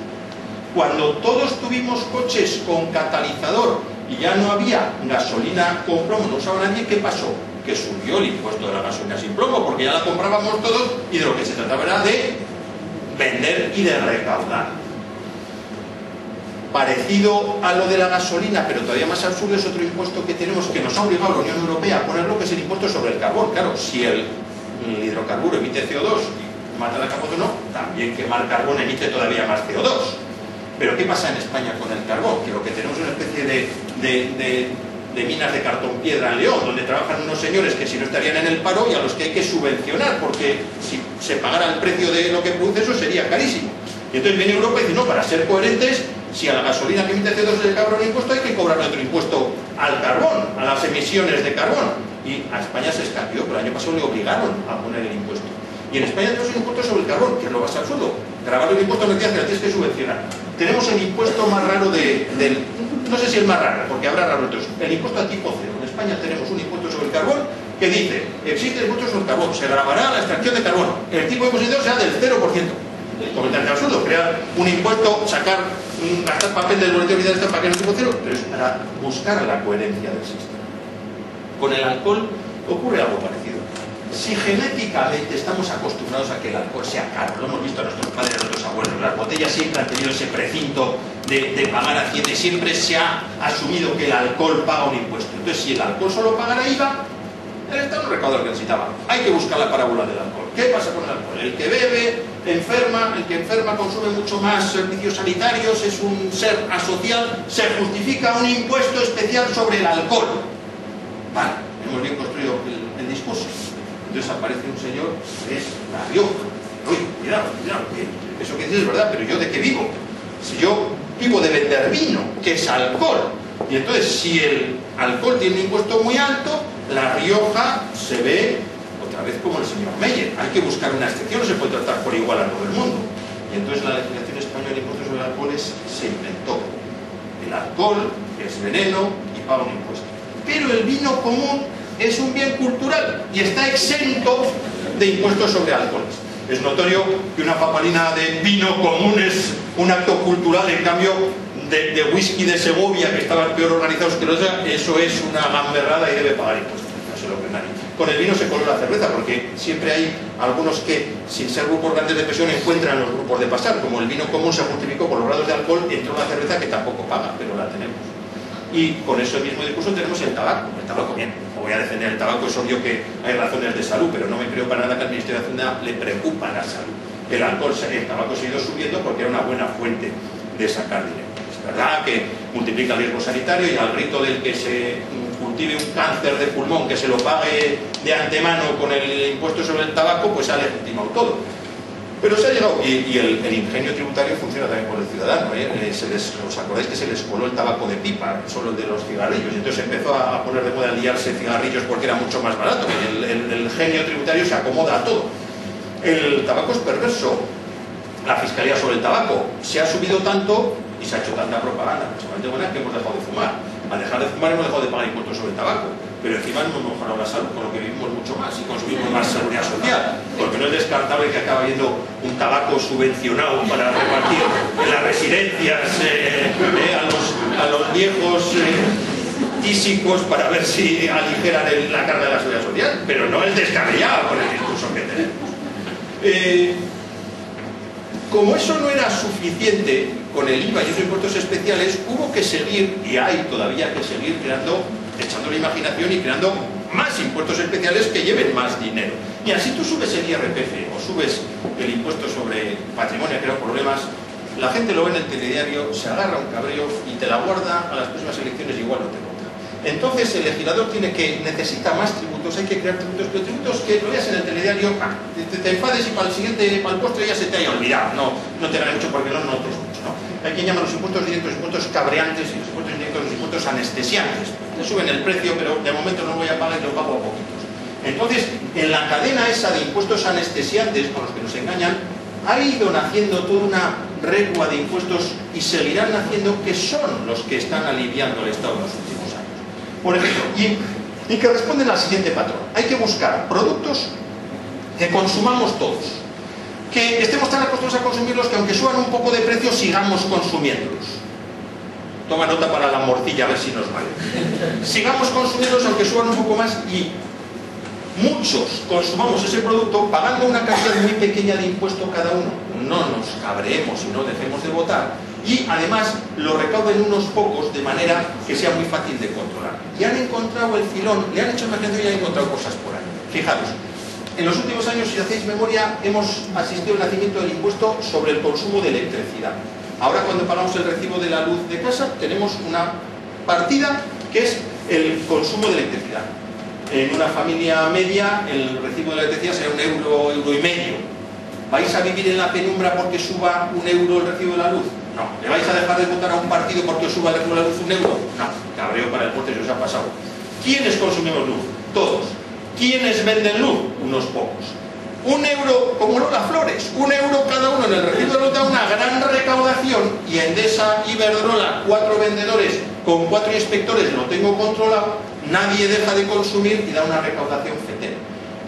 Cuando todos tuvimos coches con catalizador y ya no había gasolina con plomo, no usaba nadie, ¿qué pasó? Que subió el impuesto de la gasolina sin plomo, porque ya la comprábamos todos y de lo que se trataba era de vender y de recaudar. Parecido a lo de la gasolina, pero todavía más absurdo, es otro impuesto que tenemos que nos ha obligado la Unión Europea a ponerlo, que es el impuesto sobre el carbón. Claro, si el hidrocarburo emite CO2 y mata la capa de ozono, también quemar carbón emite todavía más CO2. Pero ¿qué pasa en España con el carbón? Que lo que tenemos es una especie de minas de cartón piedra en León, donde trabajan unos señores que si no estarían en el paro y a los que hay que subvencionar, porque si se pagara el precio de lo que produce eso sería carísimo. Y entonces viene Europa y dice, no, para ser coherentes, si a la gasolina que emite CO2 se le cobra un impuesto, hay que cobrarle otro impuesto al carbón, a las emisiones de carbón. Y a España se escapió, pero el año pasado le obligaron a poner el impuesto. Y en España tenemos un impuesto sobre el carbón, que es lo más absurdo. Grabar el impuesto no quiere hacer, tienes que subvencionar. Tenemos el impuesto más raro no sé si el más raro, porque habrá raros otros. El impuesto a tipo cero. En España tenemos un impuesto sobre el carbón que dice, existe el impuesto sobre el carbón, se grabará la extracción de carbono. El tipo de imposición será del 0%. Completamente absurdo, crear un impuesto, gastar papel del boletín de vida para que no tipo cero, pero es para buscar la coherencia del sistema. Con el alcohol ocurre algo parecido. Si genéticamente estamos acostumbrados a que el alcohol sea caro, lo hemos visto a nuestros padres y a nuestros abuelos, las botellas siempre han tenido ese precinto de pagar Hacienda y siempre se ha asumido que el alcohol paga un impuesto. Entonces, si el alcohol solo pagara IVA, el Estado no recauda lo que necesitaba. Hay que buscar la parábola del alcohol. ¿Qué pasa con el alcohol? El que bebe, enferma, el que enferma consume mucho más servicios sanitarios, es un ser asocial, se justifica un impuesto especial sobre el alcohol. Vale, hemos bien construido el discurso. Entonces aparece un señor que es La Rioja. Oye, cuidado, que eso que dices es verdad, pero ¿yo de qué vivo? Si yo vivo de vender vino, que es alcohol, y entonces si el alcohol tiene un impuesto muy alto, La Rioja se ve otra vez como el señor Meyer. Hay que buscar una excepción, no se puede tratar por igual a todo el mundo. Y entonces la legislación española de impuestos sobre el alcohol se inventó el alcohol, que es veneno, y paga un impuesto. Pero el vino común es un bien cultural y está exento de impuestos sobre alcoholes. Es notorio que una papalina de vino común es un acto cultural, en cambio de whisky de Segovia, que estaban peor organizados que los demás, eso es una gamberrada y debe pagar impuestos. No se lo cree nadie. Con el vino se coló la cerveza, porque siempre hay algunos que, sin ser grupos grandes de presión, encuentran los grupos de pasar. Como el vino común se justificó por los grados de alcohol, entró la cerveza que tampoco paga, pero la tenemos. Y con ese mismo discurso tenemos el tabaco. El tabaco, bien, no voy a defender el tabaco, es obvio que hay razones de salud, pero no me creo para nada que al Ministerio de Hacienda le preocupa la salud. El alcohol, el tabaco se ha ido subiendo porque era una buena fuente de sacar dinero. Es verdad que multiplica el riesgo sanitario y al grito del que se cultive un cáncer de pulmón, que se lo pague de antemano con el impuesto sobre el tabaco, pues ha legitimado todo. Pero se ha llegado, y el ingenio tributario funciona también por el ciudadano, ¿os acordáis que se les coló el tabaco de pipa, solo el de los cigarrillos? Y entonces empezó a poner de moda liarse cigarrillos porque era mucho más barato. El genio tributario se acomoda a todo. El tabaco es perverso. La fiscalía sobre el tabaco se ha subido tanto y se ha hecho tanta propaganda, principalmente buena, que hemos dejado de fumar. Al dejar de fumar hemos dejado de pagar impuestos sobre el tabaco, pero encima no hemos mejorado la salud, con lo que vivimos mucho más y consumimos más seguridad social, porque no es descartable que acabe habiendo un tabaco subvencionado para repartir en las residencias a los viejos tísicos para ver si aligeran la carga de la seguridad social, pero no es descabellado con el discurso que tenemos. Como eso no era suficiente con el IVA y esos impuestos especiales, hubo que seguir, y hay todavía que seguir echando la imaginación y creando más impuestos especiales que lleven más dinero. Y así tú subes el IRPF o subes el impuesto sobre patrimonio, que crean problemas, la gente lo ve en el telediario, se agarra un cabreo y te la guarda a las próximas elecciones y igual no te vota. Entonces el legislador necesita más tributos, hay que crear tributos, pero tributos que lo veas en el telediario, te enfades y para el postre ya se te haya olvidado, no te gane mucho porque no nosotros mucho, ¿no? Hay quien llama los impuestos directos impuestos cabreantes y los impuestos indirectos los impuestos anestesiantes. Te suben el precio, pero de momento no voy a pagar y lo pago a poquitos. Entonces, en la cadena esa de impuestos anestesiantes con los que nos engañan, ha ido naciendo toda una regua de impuestos y seguirán naciendo que son los que están aliviando el Estado en los últimos años. Por ejemplo, y que responden al siguiente patrón. Hay que buscar productos que consumamos todos, que estemos tan acostumbrados a consumirlos que aunque suban un poco de precio sigamos consumiéndolos. Toma nota para la morcilla a ver si nos vale. Sigamos consumiéndolos aunque suban un poco más y muchos consumamos ese producto pagando una cantidad muy pequeña de impuesto cada uno. No nos cabreemos y no dejemos de votar. Y además lo recauden unos pocos de manera que sea muy fácil de controlar. Y han encontrado el filón, le han hecho emergencia y han encontrado cosas por ahí. Fijaros, en los últimos años, si hacéis memoria, hemos asistido al nacimiento del impuesto sobre el consumo de electricidad. Ahora cuando pagamos el recibo de la luz de casa, tenemos una partida que es el consumo de electricidad. En una familia media, el recibo de la electricidad será €1, €1,50. ¿Vais a vivir en la penumbra porque suba €1 el recibo de la luz? No. ¿Le vais a dejar de votar a un partido porque os suba el recibo de la luz €1? No. Cabreo para el porte, se os ha pasado. ¿Quiénes consumimos luz? Todos. ¿Quiénes venden luz? Unos pocos. €1, como Lola Flores, €1 cada uno en el recibo de la luz da una gran recaudación y Endesa, Iberdrola, 4 vendedores con 4 inspectores lo tengo controlado, nadie deja de consumir y da una recaudación fetén.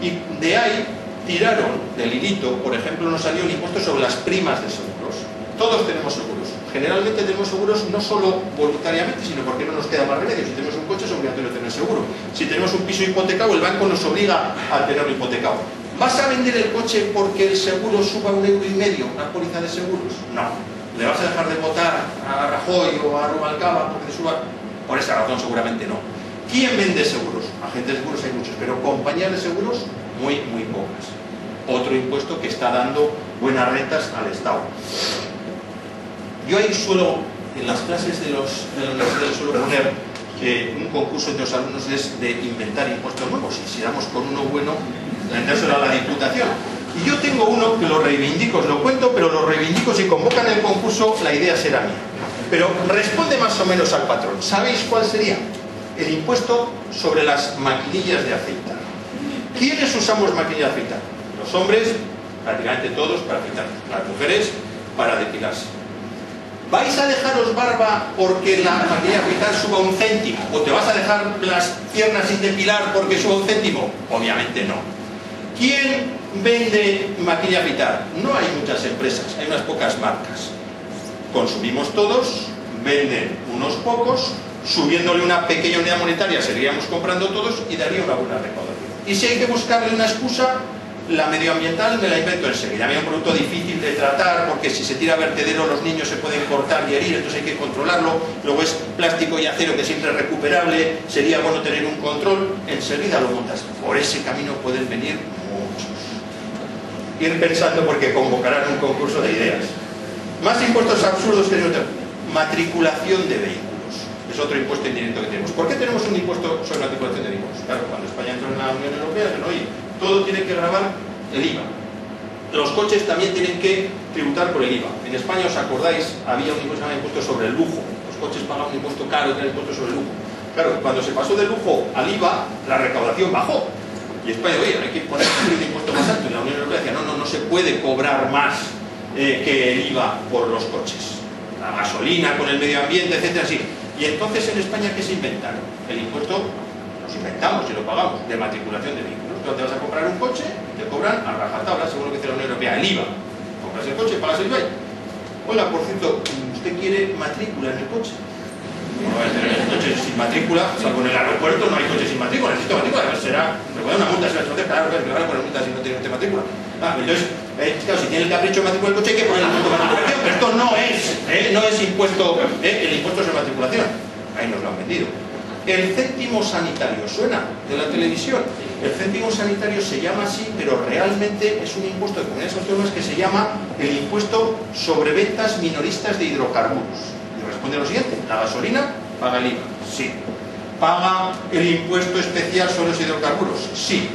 Y de ahí tiraron del hilito, por ejemplo, nos salió el impuesto sobre las primas de seguros. Todos tenemos seguros. Generalmente tenemos seguros no solo voluntariamente, sino porque no nos queda más remedio. Si tenemos un coche es obligatorio tener seguro. Si tenemos un piso hipotecado, el banco nos obliga a tenerlo hipotecado. ¿Vas a vender el coche porque el seguro suba €1,50, la póliza de seguros? No. ¿Le vas a dejar de votar a Rajoy o a Rubalcaba porque te suba? Por esa razón seguramente no. ¿Quién vende seguros? Agentes de seguros hay muchos, pero compañías de seguros muy, muy pocas. Otro impuesto que está dando buenas rentas al Estado. Yo ahí suelo, en las clases de la universidad suelo poner que un concurso entre los alumnos es de inventar impuestos nuevos, y si damos con uno bueno, vendérselo a la Diputación. Y yo tengo uno que lo reivindico, os lo cuento, pero lo reivindico. Si convocan el concurso, la idea será mía. Pero responde más o menos al patrón. ¿Sabéis cuál sería? El impuesto sobre las maquinillas de afeitar. ¿Quiénes usamos maquinillas de afeitar? Los hombres, prácticamente todos, para afeitar. Las mujeres, para depilarse. ¿Vais a dejaros barba porque la maquinaria de afeitar suba un céntimo? ¿O te vas a dejar las piernas sin depilar porque suba un céntimo? Obviamente no. ¿Quién vende maquinaria de afeitar? No hay muchas empresas, hay unas pocas marcas. Consumimos todos, venden unos pocos, subiéndole una pequeña unidad monetaria seguiríamos comprando todos y daría una buena recaudación. Y si hay que buscarle una excusa, la medioambiental me la invento enseguida. Había un producto difícil de tratar porque si se tira a vertedero los niños se pueden cortar y herir, entonces hay que controlarlo. Luego es plástico y acero que siempre es recuperable, sería bueno tener un control, enseguida lo montas. Por ese camino pueden venir muchos. Ir pensando porque convocarán un concurso de ideas. Más impuestos absurdos que nosotros. Matriculación de vehículos. Es otro impuesto indirecto que tenemos. ¿Por qué tenemos un impuesto sobre matriculación de vehículos? Claro, cuando España entró en la Unión Europea, no, oye, todo tiene que gravar el IVA. Los coches también tienen que tributar por el IVA. En España, ¿os acordáis? Había un impuesto sobre el lujo. Los coches pagaban un impuesto caro, que era el impuesto sobre el lujo. Claro, cuando se pasó del lujo al IVA, la recaudación bajó. Y España, oye, hay que poner un impuesto más alto. Y la Unión Europea decía, no se puede cobrar más que el IVA por los coches. La gasolina, con el medio ambiente, etcétera, así. Y entonces en España, ¿qué se inventaron? El impuesto, nos inventamos y lo pagamos, de matriculación de vehículos. Tú te vas a comprar un coche y te cobran a rajatabla, según lo que dice la Unión Europea, el IVA. Compras el coche, pagas el IVA. Hola, por cierto, ¿usted quiere matrícula en el coche? No voy a tener el coche sin matrícula, salvo en el aeropuerto, no hay coche sin matrícula, necesito matrícula, además será, me voy a una multa, claro, que van a poner multa si no tiene usted matrícula. Entonces, claro, si tiene el capricho de matrícula del coche hay que poner el impuesto de matriculación, pero esto no es impuesto, el impuesto sobre matriculación. Ahí nos lo han vendido. El céntimo sanitario, ¿suena de la televisión? El céntimo sanitario se llama así, pero realmente es un impuesto de comunidades autónomas que se llama el impuesto sobre ventas minoristas de hidrocarburos. Y responde a lo siguiente: ¿la gasolina paga el IVA? Sí. ¿Paga el impuesto especial sobre los hidrocarburos? Sí.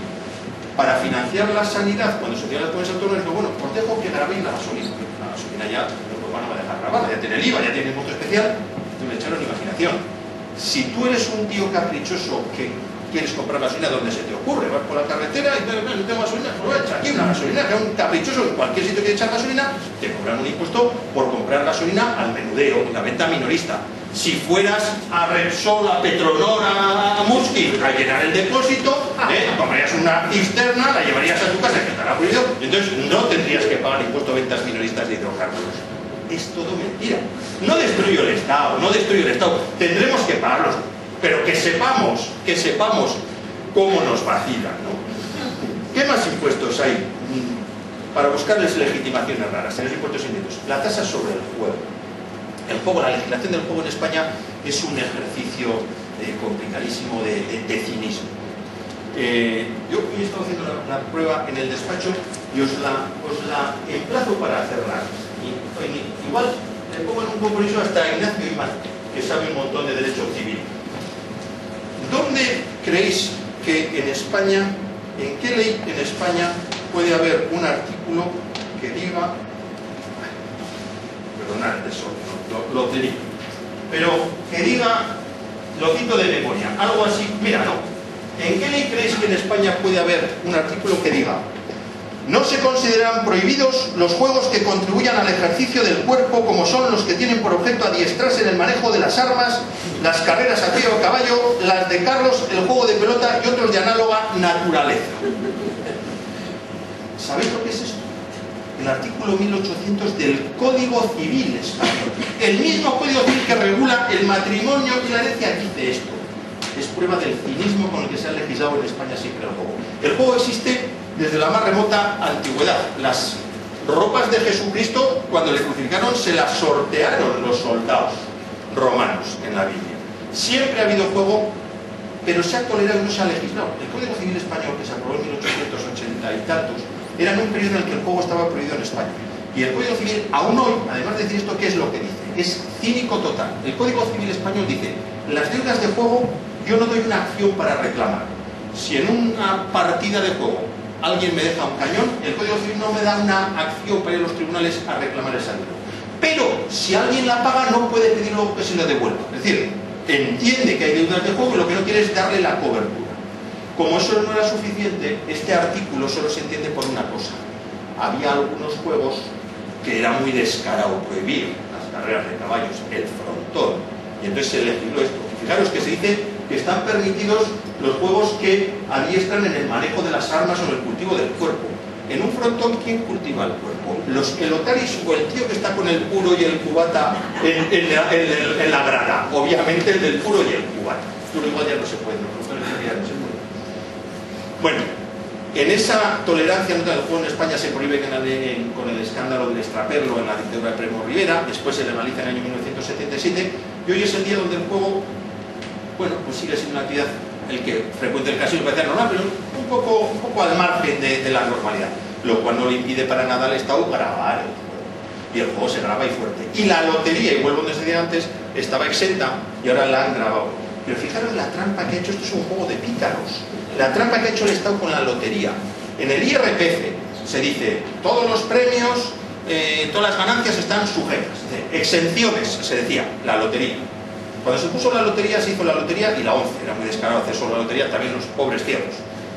Para financiar la sanidad, cuando se tienen las comunidades autónomas, bueno, os dejo que grabéis la gasolina. La gasolina ya no van a dejar grabarla, ya tiene el IVA, ya tiene el impuesto especial, tú le echaron imaginación. Si tú eres un tío caprichoso que quieres comprar gasolina donde se te ocurre, vas por la carretera y no tengo gasolina, pues echa aquí una gasolina, que es un caprichoso, en cualquier sitio que echar gasolina, te cobran un impuesto por comprar gasolina al menudeo, en la venta minorista. Si fueras a Repsol, a Petronor, a Muskin, a llenar el depósito, tomarías una cisterna, la llevarías a tu casa, que estará prohibido, entonces no tendrías que pagar impuesto a ventas minoristas de hidrocarburos. Es todo mentira. No destruyo el Estado, tendremos que pagarlos, pero que sepamos cómo nos vacilan, ¿no? ¿Qué más impuestos hay para buscarles legitimaciones raras en los impuestos indirectos? La tasa sobre el juego. El juego, la legislación del juego en España es un ejercicio complicadísimo de cinismo. Yo hoy he estado haciendo la prueba en el despacho y os la emplazo para hacerla. Igual le pongo en un compromiso hasta Ignacio Imán, que sabe un montón de derecho civil. ¿Dónde creéis que en España, en qué ley en España puede haber un artículo que diga, perdonad el desorden, lo tenía, pero que diga, lo cito de memoria, algo así, mira, no. ¿En qué ley creéis que en España puede haber un artículo que diga: no se consideran prohibidos los juegos que contribuyan al ejercicio del cuerpo, como son los que tienen por objeto adiestrarse en el manejo de las armas, las carreras a pie o a caballo, las de carros, el juego de pelota y otros de análoga naturaleza? ¿Sabéis lo que es esto? El artículo 1800 del Código Civil español. El mismo Código Civil que regula el matrimonio y la herencia dice esto. Es prueba del cinismo con el que se ha legislado en España siempre el juego. El juego existe desde la más remota antigüedad. Las ropas de Jesucristo, cuando le crucificaron, se las sortearon los soldados romanos en la Biblia. Siempre ha habido juego, pero se ha tolerado y no se ha legislado. El Código Civil español, que se aprobó en 1880 y tantos, era en un periodo en el que el juego estaba prohibido en España. Y el Código Civil, aún hoy, además de decir esto, ¿qué es lo que dice? Es cínico total. El Código Civil español dice: las deudas de juego, yo no doy una acción para reclamar. Si en una partida de juego alguien me deja un cañón, el Código Civil no me da una acción para ir a los tribunales a reclamar esa deuda. Pero si alguien la paga, no puede pedir luego que se la devuelva. Es decir, entiende que hay deudas de juego y lo que no quiere es darle la cobertura. Como eso no era suficiente, este artículo solo se entiende por una cosa: había algunos juegos que era muy descarado prohibir, las carreras de caballos, el frontón, y entonces se legisló esto. Fijaros que se dice que están permitidos los juegos que adiestran en el manejo de las armas o en el cultivo del cuerpo. En un frontón, ¿quién cultiva el cuerpo? El otaris o el tío que está con el puro y el cubata en la grada. Obviamente el del puro y el cubata. El puro igual ya no se puede, ya no se puede. Bueno, en esa tolerancia del juego en España se prohíbe con el escándalo del extraperlo en la dictadura de Primo Rivera, después se legaliza en el año 1977, y hoy es el día donde el juego, bueno, pues sigue siendo una actividad, el que frecuente el casino parece normal, pero un poco al margen de la normalidad, lo cual no le impide para nada al Estado grabar el juego, y el juego se graba y fuerte. Y la lotería, y vuelvo donde se decía antes, estaba exenta y ahora la han grabado. Pero fijaros la trampa que ha hecho, esto es un juego de pícaros, la trampa que ha hecho el Estado con la lotería. En el IRPF se dice, todos los premios, todas las ganancias están sujetas, exenciones, se decía, la lotería. Cuando se puso la lotería, se hizo la lotería y la 11, era muy descarado hacer solo la lotería, también los pobres ciegos.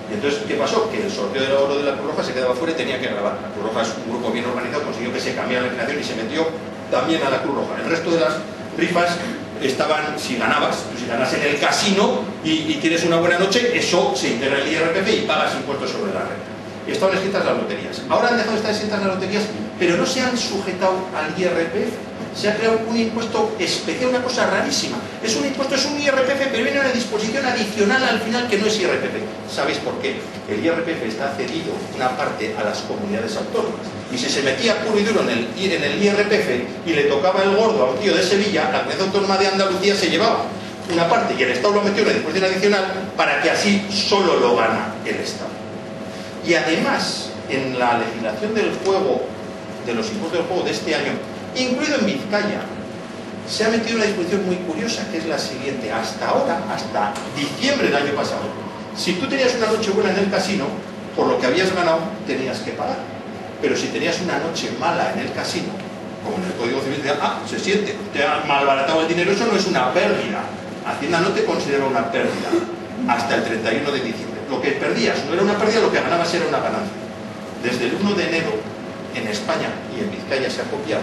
Y entonces, ¿qué pasó? Que el sorteo del oro de la Cruz Roja se quedaba fuera y tenía que grabar. La Cruz Roja es un grupo bien organizado, consiguió que se cambiara la legislación y se metió también a la Cruz Roja. El resto de las rifas estaban, si ganabas, tú si ganas en el casino y tienes una buena noche, eso se integra en el IRPF y pagas impuestos sobre la renta. Y estaban escritas las loterías. Ahora han dejado de estar escritas las loterías, pero no se han sujetado al IRPF. Se ha creado un impuesto especial, una cosa rarísima. Es un impuesto, es un IRPF, pero viene una disposición adicional al final que no es IRPF. ¿Sabéis por qué? El IRPF está cedido una parte a las comunidades autónomas. Y si se metía puro y duro en el IRPF y le tocaba el gordo a un tío de Sevilla, la comunidad autónoma de Andalucía se llevaba una parte y el Estado lo metió en una disposición adicional para que así solo lo gana el Estado. Y además, en la legislación del juego, de los impuestos del juego de este año, incluido en Vizcaya, se ha metido una disposición muy curiosa, que es la siguiente. Hasta ahora, hasta diciembre del año pasado, si tú tenías una noche buena en el casino, por lo que habías ganado, tenías que pagar. Pero si tenías una noche mala en el casino, como en el Código Civil, se siente, te ha malbaratado el dinero, eso no es una pérdida. Hacienda no te considera una pérdida hasta el 31 de diciembre. Lo que perdías no era una pérdida, lo que ganabas era una ganancia. Desde el 1 de enero, en España y en Vizcaya se ha copiado,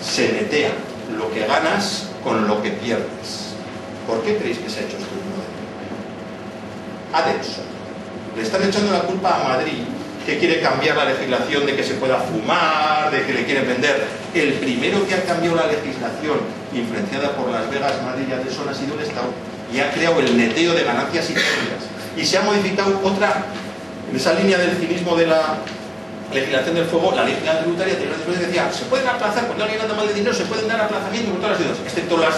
se netea lo que ganas con lo que pierdes. ¿Por qué creéis que se ha hecho esto el 1 de enero? Adelson. Le están echando la culpa a Madrid, que quiere cambiar la legislación de que se pueda fumar, de que le quieren vender. El primero que ha cambiado la legislación influenciada por Las Vegas, Madrid y Adelson ha sido el Estado, y ha creado el neteo de ganancias y pérdidas. Y se ha modificado otra, en esa línea del cinismo de la legislación del fuego, la ley tributaria decía, se pueden aplazar, cuando alguien anda mal de dinero, se pueden dar aplazamientos con todas las deudas, excepto todas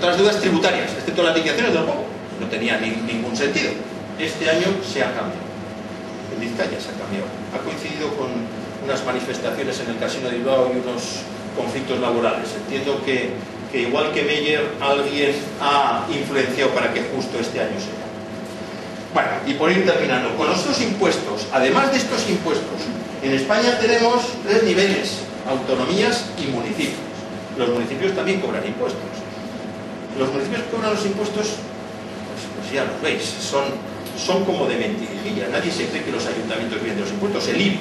las deudas tributarias, excepto las liquidaciones del juego. No tenía ningún sentido. Este año se ha cambiado. En Vizcaya se ha cambiado. Ha coincidido con unas manifestaciones en el Casino de Bilbao y unos conflictos laborales. Entiendo que igual que Meyer, alguien ha influenciado para que justo este año sea. Bueno, y por ir terminando, con los dos impuestos, además de estos impuestos, en España tenemos 3 niveles, autonomías y municipios. Los municipios también cobran impuestos. Los municipios que cobran los impuestos, pues ya los veis, son como de mentirijilla. Nadie se cree que los ayuntamientos viven de los impuestos. El IBI.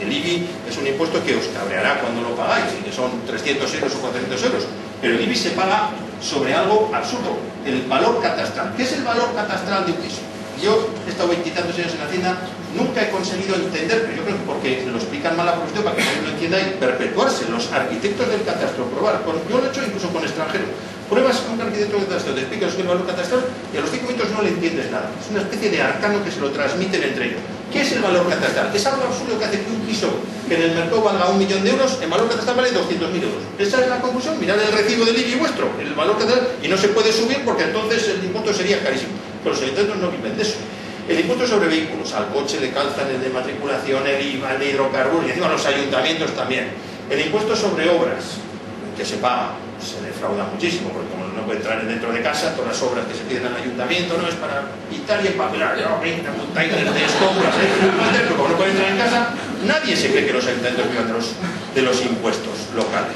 El IBI es un impuesto que os cabreará cuando lo pagáis, y que son 300 euros o 400 euros. Pero el IBI se paga sobre algo absurdo, el valor catastral. ¿Qué es el valor catastral de un piso? Yo he estado 20 y tantos años en Hacienda, nunca he conseguido entender, pero yo creo que porque lo explican mal a la profesión para que nadie lo entienda y perpetuarse. Los arquitectos del catastro, probar, yo lo he hecho incluso con extranjeros. Pruebas a un arquitecto del catastro, te explicas el valor catastral y a los 5 minutos no le entiendes nada. Es una especie de arcano que se lo transmiten entre ellos. ¿Qué es el valor catastral? Es algo absurdo que hace que un piso que en el mercado valga 1 millón de euros, en valor catastral vale 200.000 euros. Esa es la conclusión. Mirad el recibo del IBI vuestro, el valor catastral, y no se puede subir porque entonces el impuesto sería carísimo. Pero los ayuntamientos no viven de eso. El impuesto sobre vehículos, al coche le calzan el de matriculación, el IVA, el de hidrocarburos, y encima los ayuntamientos también. El impuesto sobre obras, que se paga, se defrauda muchísimo, porque como no puede entrar dentro de casa, todas las obras que se piden al ayuntamiento, no es para pintar y empapelar, 20 containers de escombros, pero como no puede entrar en casa, nadie se cree que los ayuntamientos vivan de los impuestos locales.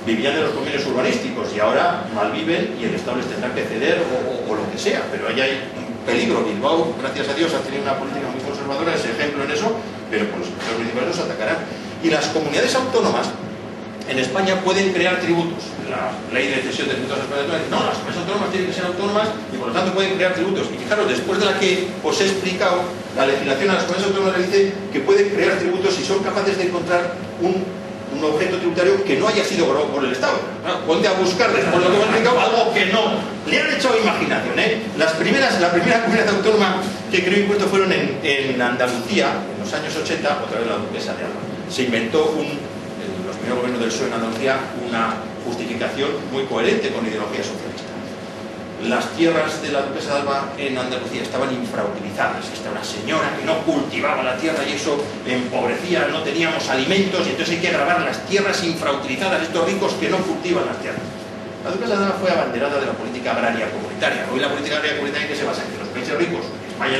Vivían de los convenios urbanísticos y ahora malviven y el Estado les tendrá que ceder o lo que sea, pero ahí hay un peligro. Bilbao, gracias a Dios, ha tenido una política muy conservadora, es ejemplo en eso, pero pues los municipales nos atacarán. Y las comunidades autónomas en España pueden crear tributos. La ley de cesión de tributos española dice, no, las comunidades autónomas tienen que ser autónomas y por lo tanto pueden crear tributos. Y fijaros, después de la que os he explicado, la legislación a las comunidades autónomas le dice que pueden crear tributos si son capaces de encontrar un objeto tributario que no haya sido grabado por el Estado. Ponte a buscar después de lo que hemos explicado algo que no. Le han echado imaginación, ¿eh? La primera comunidad autónoma que creó impuestos fueron en Andalucía, en los años 80, otra vez la duquesa de Alba. Se inventó en los primeros gobiernos del PSOE en Andalucía una justificación muy coherente con la ideología socialista. Las tierras de la duquesa de Alba en Andalucía estaban infrautilizadas. Esta una señora que no cultivaba la tierra y eso empobrecía, no teníamos alimentos y entonces hay que grabar las tierras infrautilizadas, estos ricos que no cultivan las tierras. La duquesa de Alba fue abanderada de la política agraria comunitaria. Hoy la política agraria comunitaria que se basa en que los países ricos, España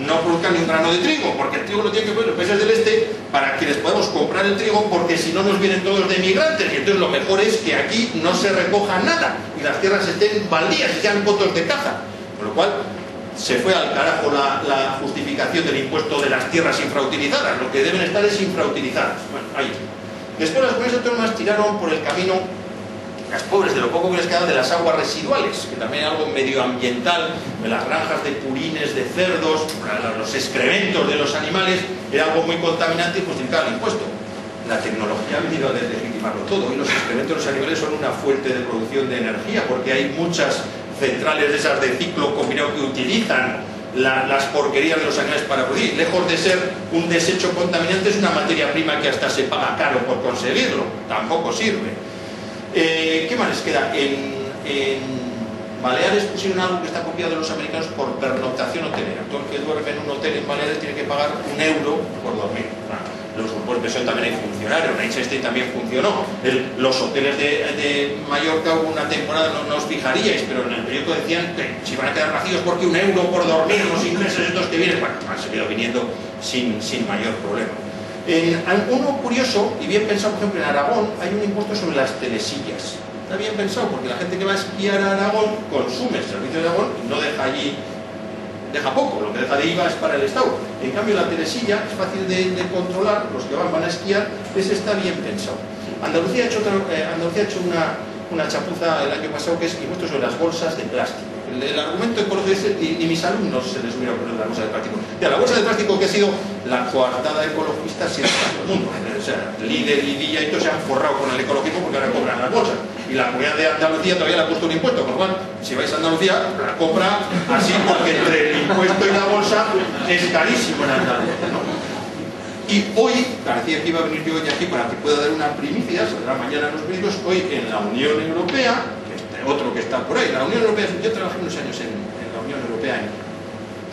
no produzcan ni un grano de trigo, porque el trigo lo tienen que poner los países del este para que les podamos comprar el trigo, porque si no nos vienen todos de migrantes, y entonces lo mejor es que aquí no se recoja nada y las tierras estén baldías y sean cotos de caza, con lo cual se fue al carajo la justificación del impuesto de las tierras infrautilizadas. Lo que deben estar es infrautilizadas. Bueno, ahí. Después las comunidades autónomas tiraron por el camino, las pobres, de lo poco que les quedaba, de las aguas residuales, que también es algo medioambiental, de las granjas de purines de cerdos, los excrementos de los animales, era algo muy contaminante y justificaba el impuesto. La tecnología ha venido a deslegitimarlo todo y los excrementos de los animales son una fuente de producción de energía, porque hay muchas centrales de esas de ciclo combinado que utilizan las porquerías de los animales para producir. Lejos de ser un desecho contaminante, es una materia prima que hasta se paga caro por conseguirlo, tampoco sirve. ¿Qué más les queda? En Baleares pusieron algo que está copiado de los americanos por pernoctación hotelera. Todo el que duerme en un hotel en Baleares tiene que pagar €1 por dormir. Los grupos de inversión también funcionaron, Einstein también funcionó. Los hoteles de Mallorca hubo una temporada, no os fijaríais, pero en el periódico decían que si van a quedar vacíos porque €1 por dormir, los ingleses estos que vienen, bueno, han seguido viniendo sin mayor problema. Uno curioso y bien pensado, por ejemplo, en Aragón hay un impuesto sobre las telesillas. Está bien pensado porque la gente que va a esquiar a Aragón consume el servicio de Aragón y no deja allí, deja poco, lo que deja de IVA es para el Estado. En cambio la telesilla es fácil de controlar, los que van a esquiar, ese está bien pensado. Andalucía ha hecho una chapuza el año pasado que es impuesto sobre las bolsas de plástico. El argumento ecológico es, y mis alumnos se les hubiera ocurrido la bolsa de plástico. La bolsa de plástico que ha sido la coartada ecologista siempre en todo el mundo. O sea, líder y Dilla y todos se han forrado con el ecologismo porque ahora cobran las bolsas. Y la comunidad de Andalucía todavía le ha puesto un impuesto, con lo cual, si vais a Andalucía, la compra así porque entre el impuesto y la bolsa es carísimo en Andalucía, ¿no? Y hoy, parecía que iba a venir yo hoy aquí para que pueda dar una primicia, saldrá mañana en los periódicos, hoy en la Unión Europea, otro que está por ahí, la Unión Europea, yo trabajé unos años en la Unión Europea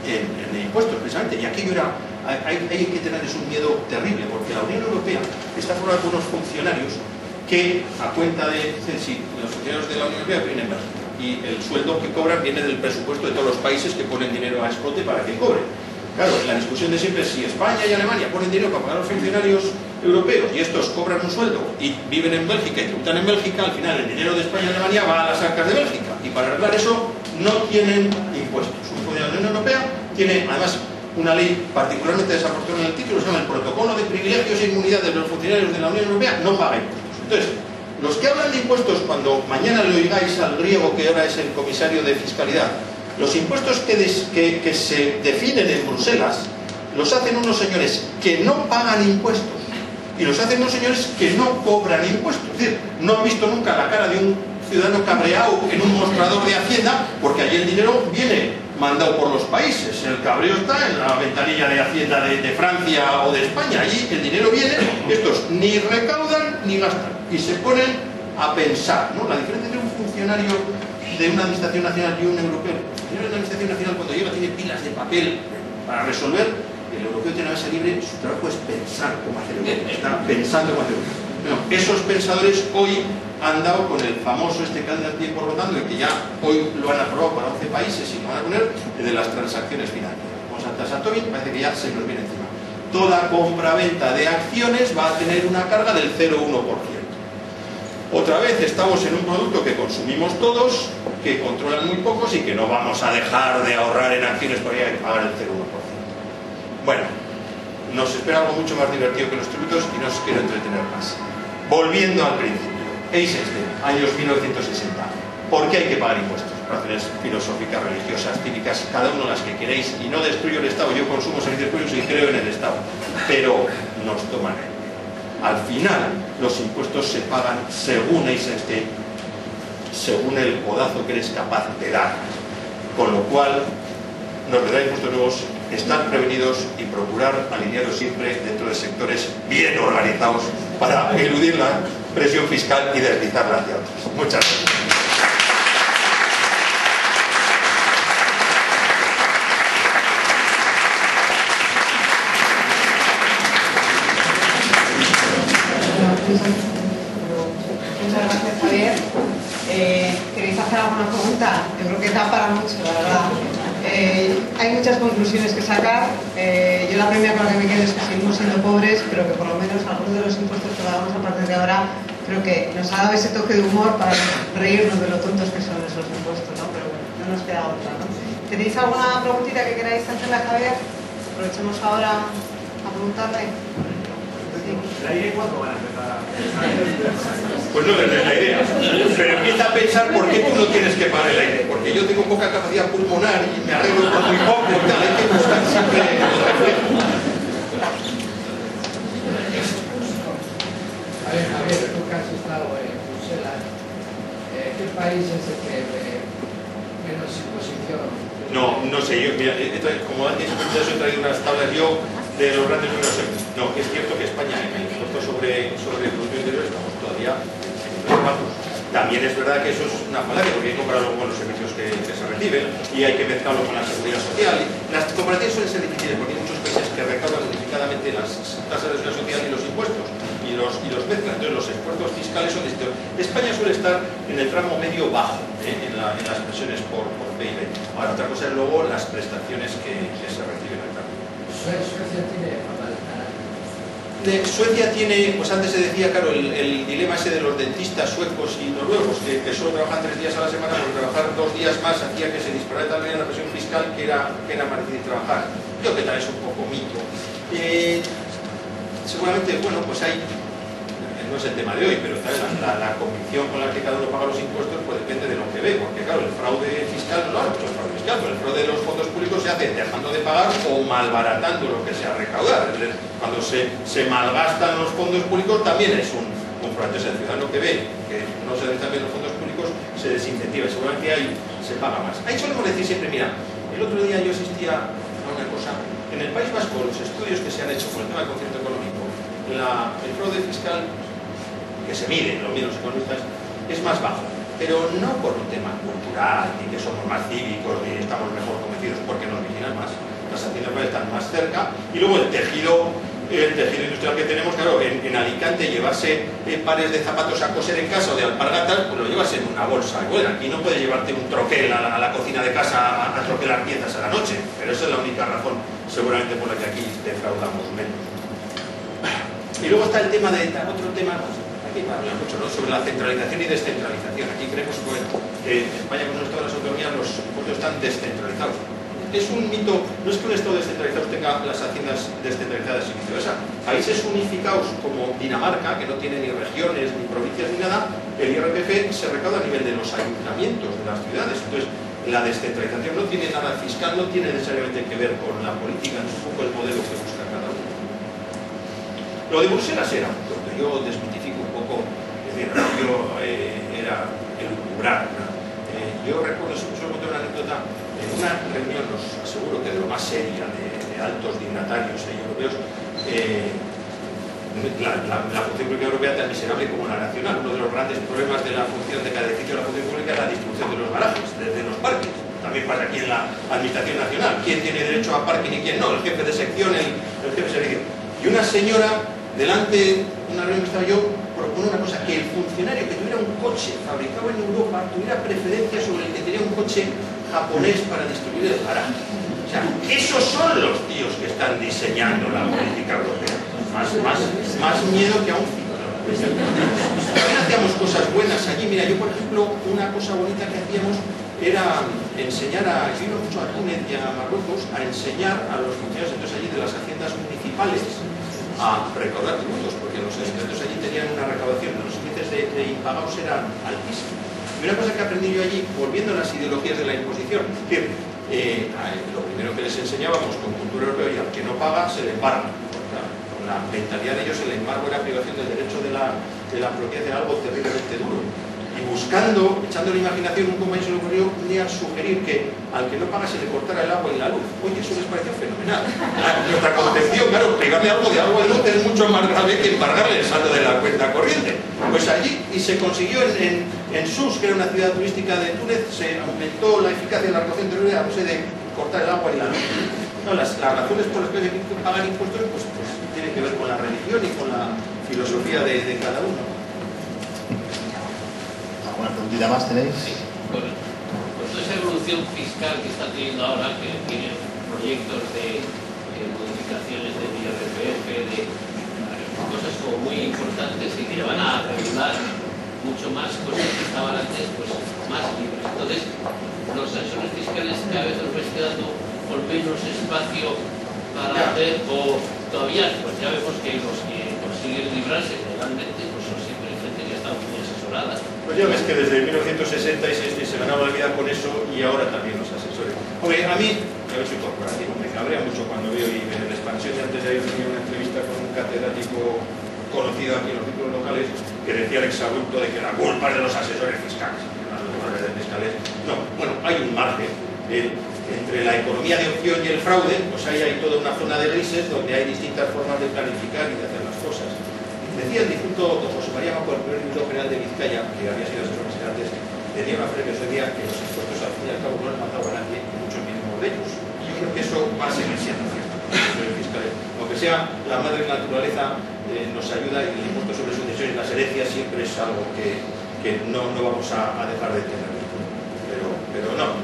en impuestos precisamente, y aquello era, hay que tenerles un miedo terrible, porque la Unión Europea está formada por unos funcionarios que, a cuenta de, si los funcionarios de la Unión Europea vienen en Bélgica, y el sueldo que cobran viene del presupuesto de todos los países que ponen dinero a escote para que cobren. Claro, la discusión de siempre es si España y Alemania ponen dinero para pagar a los funcionarios europeos y estos cobran un sueldo y viven en Bélgica y tributan en Bélgica, al final el dinero de España y Alemania va a las arcas de Bélgica y para arreglar eso no tienen impuestos. Un funcionario de la Unión Europea tiene además una ley particularmente desafortunada en el título, se llama el Protocolo de Privilegios e Inmunidades de los Funcionarios de la Unión Europea, no paga impuestos. Entonces, los que hablan de impuestos, cuando mañana le oigáis al griego que ahora es el comisario de Fiscalidad, los impuestos que se definen en Bruselas los hacen unos señores que no pagan impuestos y los hacen unos señores que no cobran impuestos. Es decir, no han visto nunca la cara de un ciudadano cabreado en un mostrador de Hacienda porque allí el dinero viene mandado por los países. El cabreo está en la ventanilla de Hacienda de Francia o de España. Allí el dinero viene, estos ni recaudan ni gastan y se ponen a pensar, ¿no? La diferencia entre un funcionario de una administración nacional y un europeo. El funcionario de una administración nacional cuando llega tiene pilas de papel para resolver. El europeo tiene la base libre, su trabajo es pensar cómo hacer Europa. Está pensando cómo hacer Europa. Bueno, esos pensadores hoy han dado con el famoso que anda el tiempo rotando y que ya hoy lo han aprobado para 11 países y lo van a poner de las transacciones financieras. Vamos a tasa Tobin, parece que ya se nos viene encima. Toda compra-venta de acciones va a tener una carga del 0,1%. Otra vez estamos en un producto que consumimos todos, que controlan muy pocos y que no vamos a dejar de ahorrar en acciones porque hay que pagar el 0,1%. Bueno, nos espera algo mucho más divertido que los tributos y no os quiero entretener más. volviendo al principio, Eisenstein, años 1960. ¿Por qué hay que pagar impuestos? Razones filosóficas, religiosas, cívicas, cada uno las que queréis, y no destruyo el Estado. Yo consumo servicios públicos y creo en el Estado, pero nos toman el pelo. Al final, los impuestos se pagan, según Eisenstein, según el codazo que eres capaz de dar, con lo cual nos vendrán impuestos nuevos, estar prevenidos y procurar alinearos siempre dentro de sectores bien organizados para eludir la presión fiscal y deslizarla hacia otros. Muchas gracias. Muchas gracias, Javier. ¿Queréis hacer alguna pregunta? Yo creo que da para mucho, la verdad. Hay muchas conclusiones que sacar. Yo la primera con la que me quedo es que seguimos siendo pobres, pero que por lo menos algunos de los impuestos que pagamos a partir de ahora creo que nos ha dado ese toque de humor para reírnos de lo tontos que son esos impuestos, ¿no? Pero bueno, no nos queda otra, ¿no? ¿Tenéis alguna preguntita que queráis hacerle a Javier? Aprovechemos ahora a preguntarle. ¿El aire cuándo van a empezar? Pues no es la idea, pero empieza a pensar por qué tú no tienes que pagar el aire, porque yo tengo poca capacidad pulmonar y me arreglo con muy poco y tal, hay que buscar siempre el reflejo. A ver, Javier, tú que has estado en Bruselas, ¿qué país es el que menos imposición? No sé, yo, mira, como antes he traído unas tablas yo de los grandes números. No, es cierto que España en el impuesto sobre el Producto Interior estamos todavía en niveles bajos. También es verdad que eso es una falacia, porque hay que compararlo con los servicios que se reciben y hay que mezclarlo con la seguridad social. Las comparaciones suelen ser difíciles porque hay muchos países que recaudan unificadamente las tasas de seguridad social y los impuestos y los mezclan. Entonces los esfuerzos fiscales son distintos. España suele estar en el tramo medio bajo en las pensiones por PIB. Ahora, otra cosa es luego las prestaciones que se reciben al cambio. Suecia tiene Suecia tiene, pues antes se decía, claro, el dilema ese de los dentistas suecos y noruegos, que solo trabajan 3 días a la semana, pero trabajar 2 días más hacía que se disparara también la presión fiscal, que era más difícil trabajar. Creo que tal es un poco mito. Seguramente, bueno, pues hay, no es el tema de hoy, pero la convicción con la que cada uno paga los impuestos pues depende de lo que ve, porque claro, el fraude fiscal, no hay mucho fraude fiscal, pero el fraude de los fondos públicos se hace dejando de pagar o malbaratando lo que se ha recaudado. Cuando se malgastan los fondos públicos también es un fraude. Entonces el ciudadano que ve que no se realizan bien los fondos públicos se desincentiva y seguramente ahí se paga más. Ahí solemos decir siempre, mira, el otro día yo asistía a una cosa, en el País Vasco los estudios que se han hecho por el tema del concierto económico, el fraude fiscal que se mide, lo miden los economistas, es más bajo, pero no por un tema cultural, ni que somos más cívicos, ni estamos mejor convencidos, porque nos vigilan más, las haciendas están más cerca, y luego el tejido industrial que tenemos, claro, en Alicante llevarse pares de zapatos a coser en casa o de alpargatas, pues lo llevas en una bolsa. Bueno, aquí no puedes llevarte un troquel a la cocina de casa a troquelar piezas a la noche, pero esa es la única razón seguramente por la que aquí defraudamos menos. Y luego está el tema de otro tema, aquí habla mucho, ¿no?, sobre la centralización y descentralización. Aquí creemos que en España, con todas las autonomías, los impuestos están descentralizados. Es un mito, no es que un Estado descentralizado tenga las haciendas descentralizadas y viceversa. Países unificados como Dinamarca, que no tiene ni regiones, ni provincias, ni nada, el IRPF se recauda a nivel de los ayuntamientos de las ciudades. Entonces, la descentralización no tiene nada fiscal, no tiene necesariamente que ver con la política, es un poco el modelo que busca cada uno. Lo de Bruselas era, lo que yo desmitifico un poco, es decir, yo era elucubrar. Yo recuerdo, solo conté una anécdota, en una reunión, os aseguro que de lo más seria, de altos dignatarios europeos, la función pública europea tan miserable como la nacional. Uno de los grandes problemas de la función de cada edificio de la función pública es la distribución de los garajes, desde los parques. También pasa aquí en la administración nacional. ¿Quién tiene derecho a parking y quién no? El jefe de sección, el jefe de servicio. Y una señora, delante de una reunión que estaba yo, propone una cosa, que el funcionario que tuviera un coche fabricado en Europa tuviera preferencia sobre el que tenía un coche japonés para distribuir el garaje. O sea, esos son los tíos que están diseñando la política europea. Más miedo que a un ciclón. También hacíamos cosas buenas allí. Mira, yo por ejemplo, una cosa bonita que hacíamos era enseñar yo iba mucho a Túnez y a Marruecos a enseñar a los funcionarios entonces allí de las haciendas municipales a recaudar tributos, porque los ayuntamientos allí tenían una recaudación de impagados eran altísimos. Y una cosa que aprendí yo allí, volviendo a las ideologías de la imposición, que lo primero que les enseñábamos con cultura europea, y al que no paga se le embarga. Con la mentalidad de ellos, el embargo era privación del derecho de la propiedad, era algo terriblemente duro. Y buscando, echando la imaginación, un compañero se le ocurrió un día sugerir que al que no paga se le cortara el agua y la luz. Oye, eso les pareció fenomenal. Nuestra concepción, claro, privarle algo de agua y luz es mucho más grave que embargarle el saldo de la cuenta corriente. Pues allí, y se consiguió en Sus, que era una ciudad turística de Túnez, se aumentó la eficacia de la relación territorial a base de cortar el agua y la luz. No, las razones por las que hay que pagar impuestos pues tienen que ver con la religión y con la filosofía de cada uno. ¿Alguna preguntita más tenéis? Sí. Pues toda esa evolución fiscal que está teniendo ahora, que tiene proyectos de modificaciones del IRPF, de cosas como muy importantes y que van a regular mucho más cosas que estaban antes, pues más libres. Entonces, los asesores fiscales cada vez nos vais quedando con menos espacio para hacer, o todavía, pues ya vemos que los que consiguen librarse legalmente, pues son siempre gente que está muy asesorada. Pues ya ves que desde 1966 se ganaba la vida con eso y ahora también los asesores. Hombre, a mí, yo soy corporativo, me cabrea mucho cuando veo y en la expansión de antes de ayer tenía una entrevista con un catedrático conocido aquí en los círculos locales que decía el exabrupto de que la culpa es de los asesores fiscales. No, bueno, hay un margen. Entre la economía de opción y el fraude, pues ahí hay toda una zona de grises donde hay distintas formas de planificar y de hacer las cosas. Decía el difunto don José María Maco, el primer director general de Vizcaya, que había sido asesor fiscal antes, tenía una frase que decía que los impuestos al fin y al cabo no han matado a nadie, y mucho mínimo de ellos. Y yo creo que eso va a seguir siendo cierto. Aunque sea la madre naturaleza, nos ayuda, y el impuesto sobre sucesiones y las herencias siempre es algo que no vamos a dejar de tener.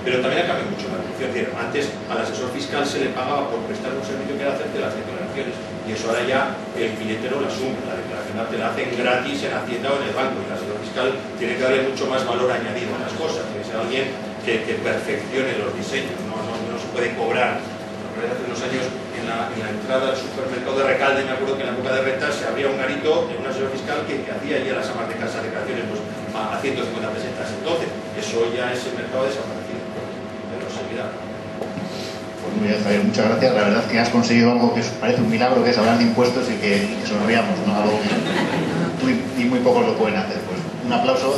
Pero también ha cambiado mucho la evolución. Antes al asesor fiscal se le pagaba por prestar un servicio que era hacerte las declaraciones, y eso ahora ya el cliente no lo asume. La declaración te la hacen gratis en Hacienda o en el banco, y el asesor fiscal tiene que darle mucho más valor añadido a las cosas, tiene que ser alguien que perfeccione los diseños, no se puede cobrar. Hace unos años en la entrada al supermercado de Recalde, me acuerdo que en la época de rentas se abría un garito de un asesor fiscal que hacía allí a las amas de casa declaraciones pues, a 150 pesetas. Entonces, eso ya es el mercado desaparecido, pero seguirá. Pues muy bien, Javier, muchas gracias. La verdad es que has conseguido algo que parece un milagro, que es hablar de impuestos y que sonriamos, ¿no? Algo que tú y muy pocos lo pueden hacer. Pues un aplauso.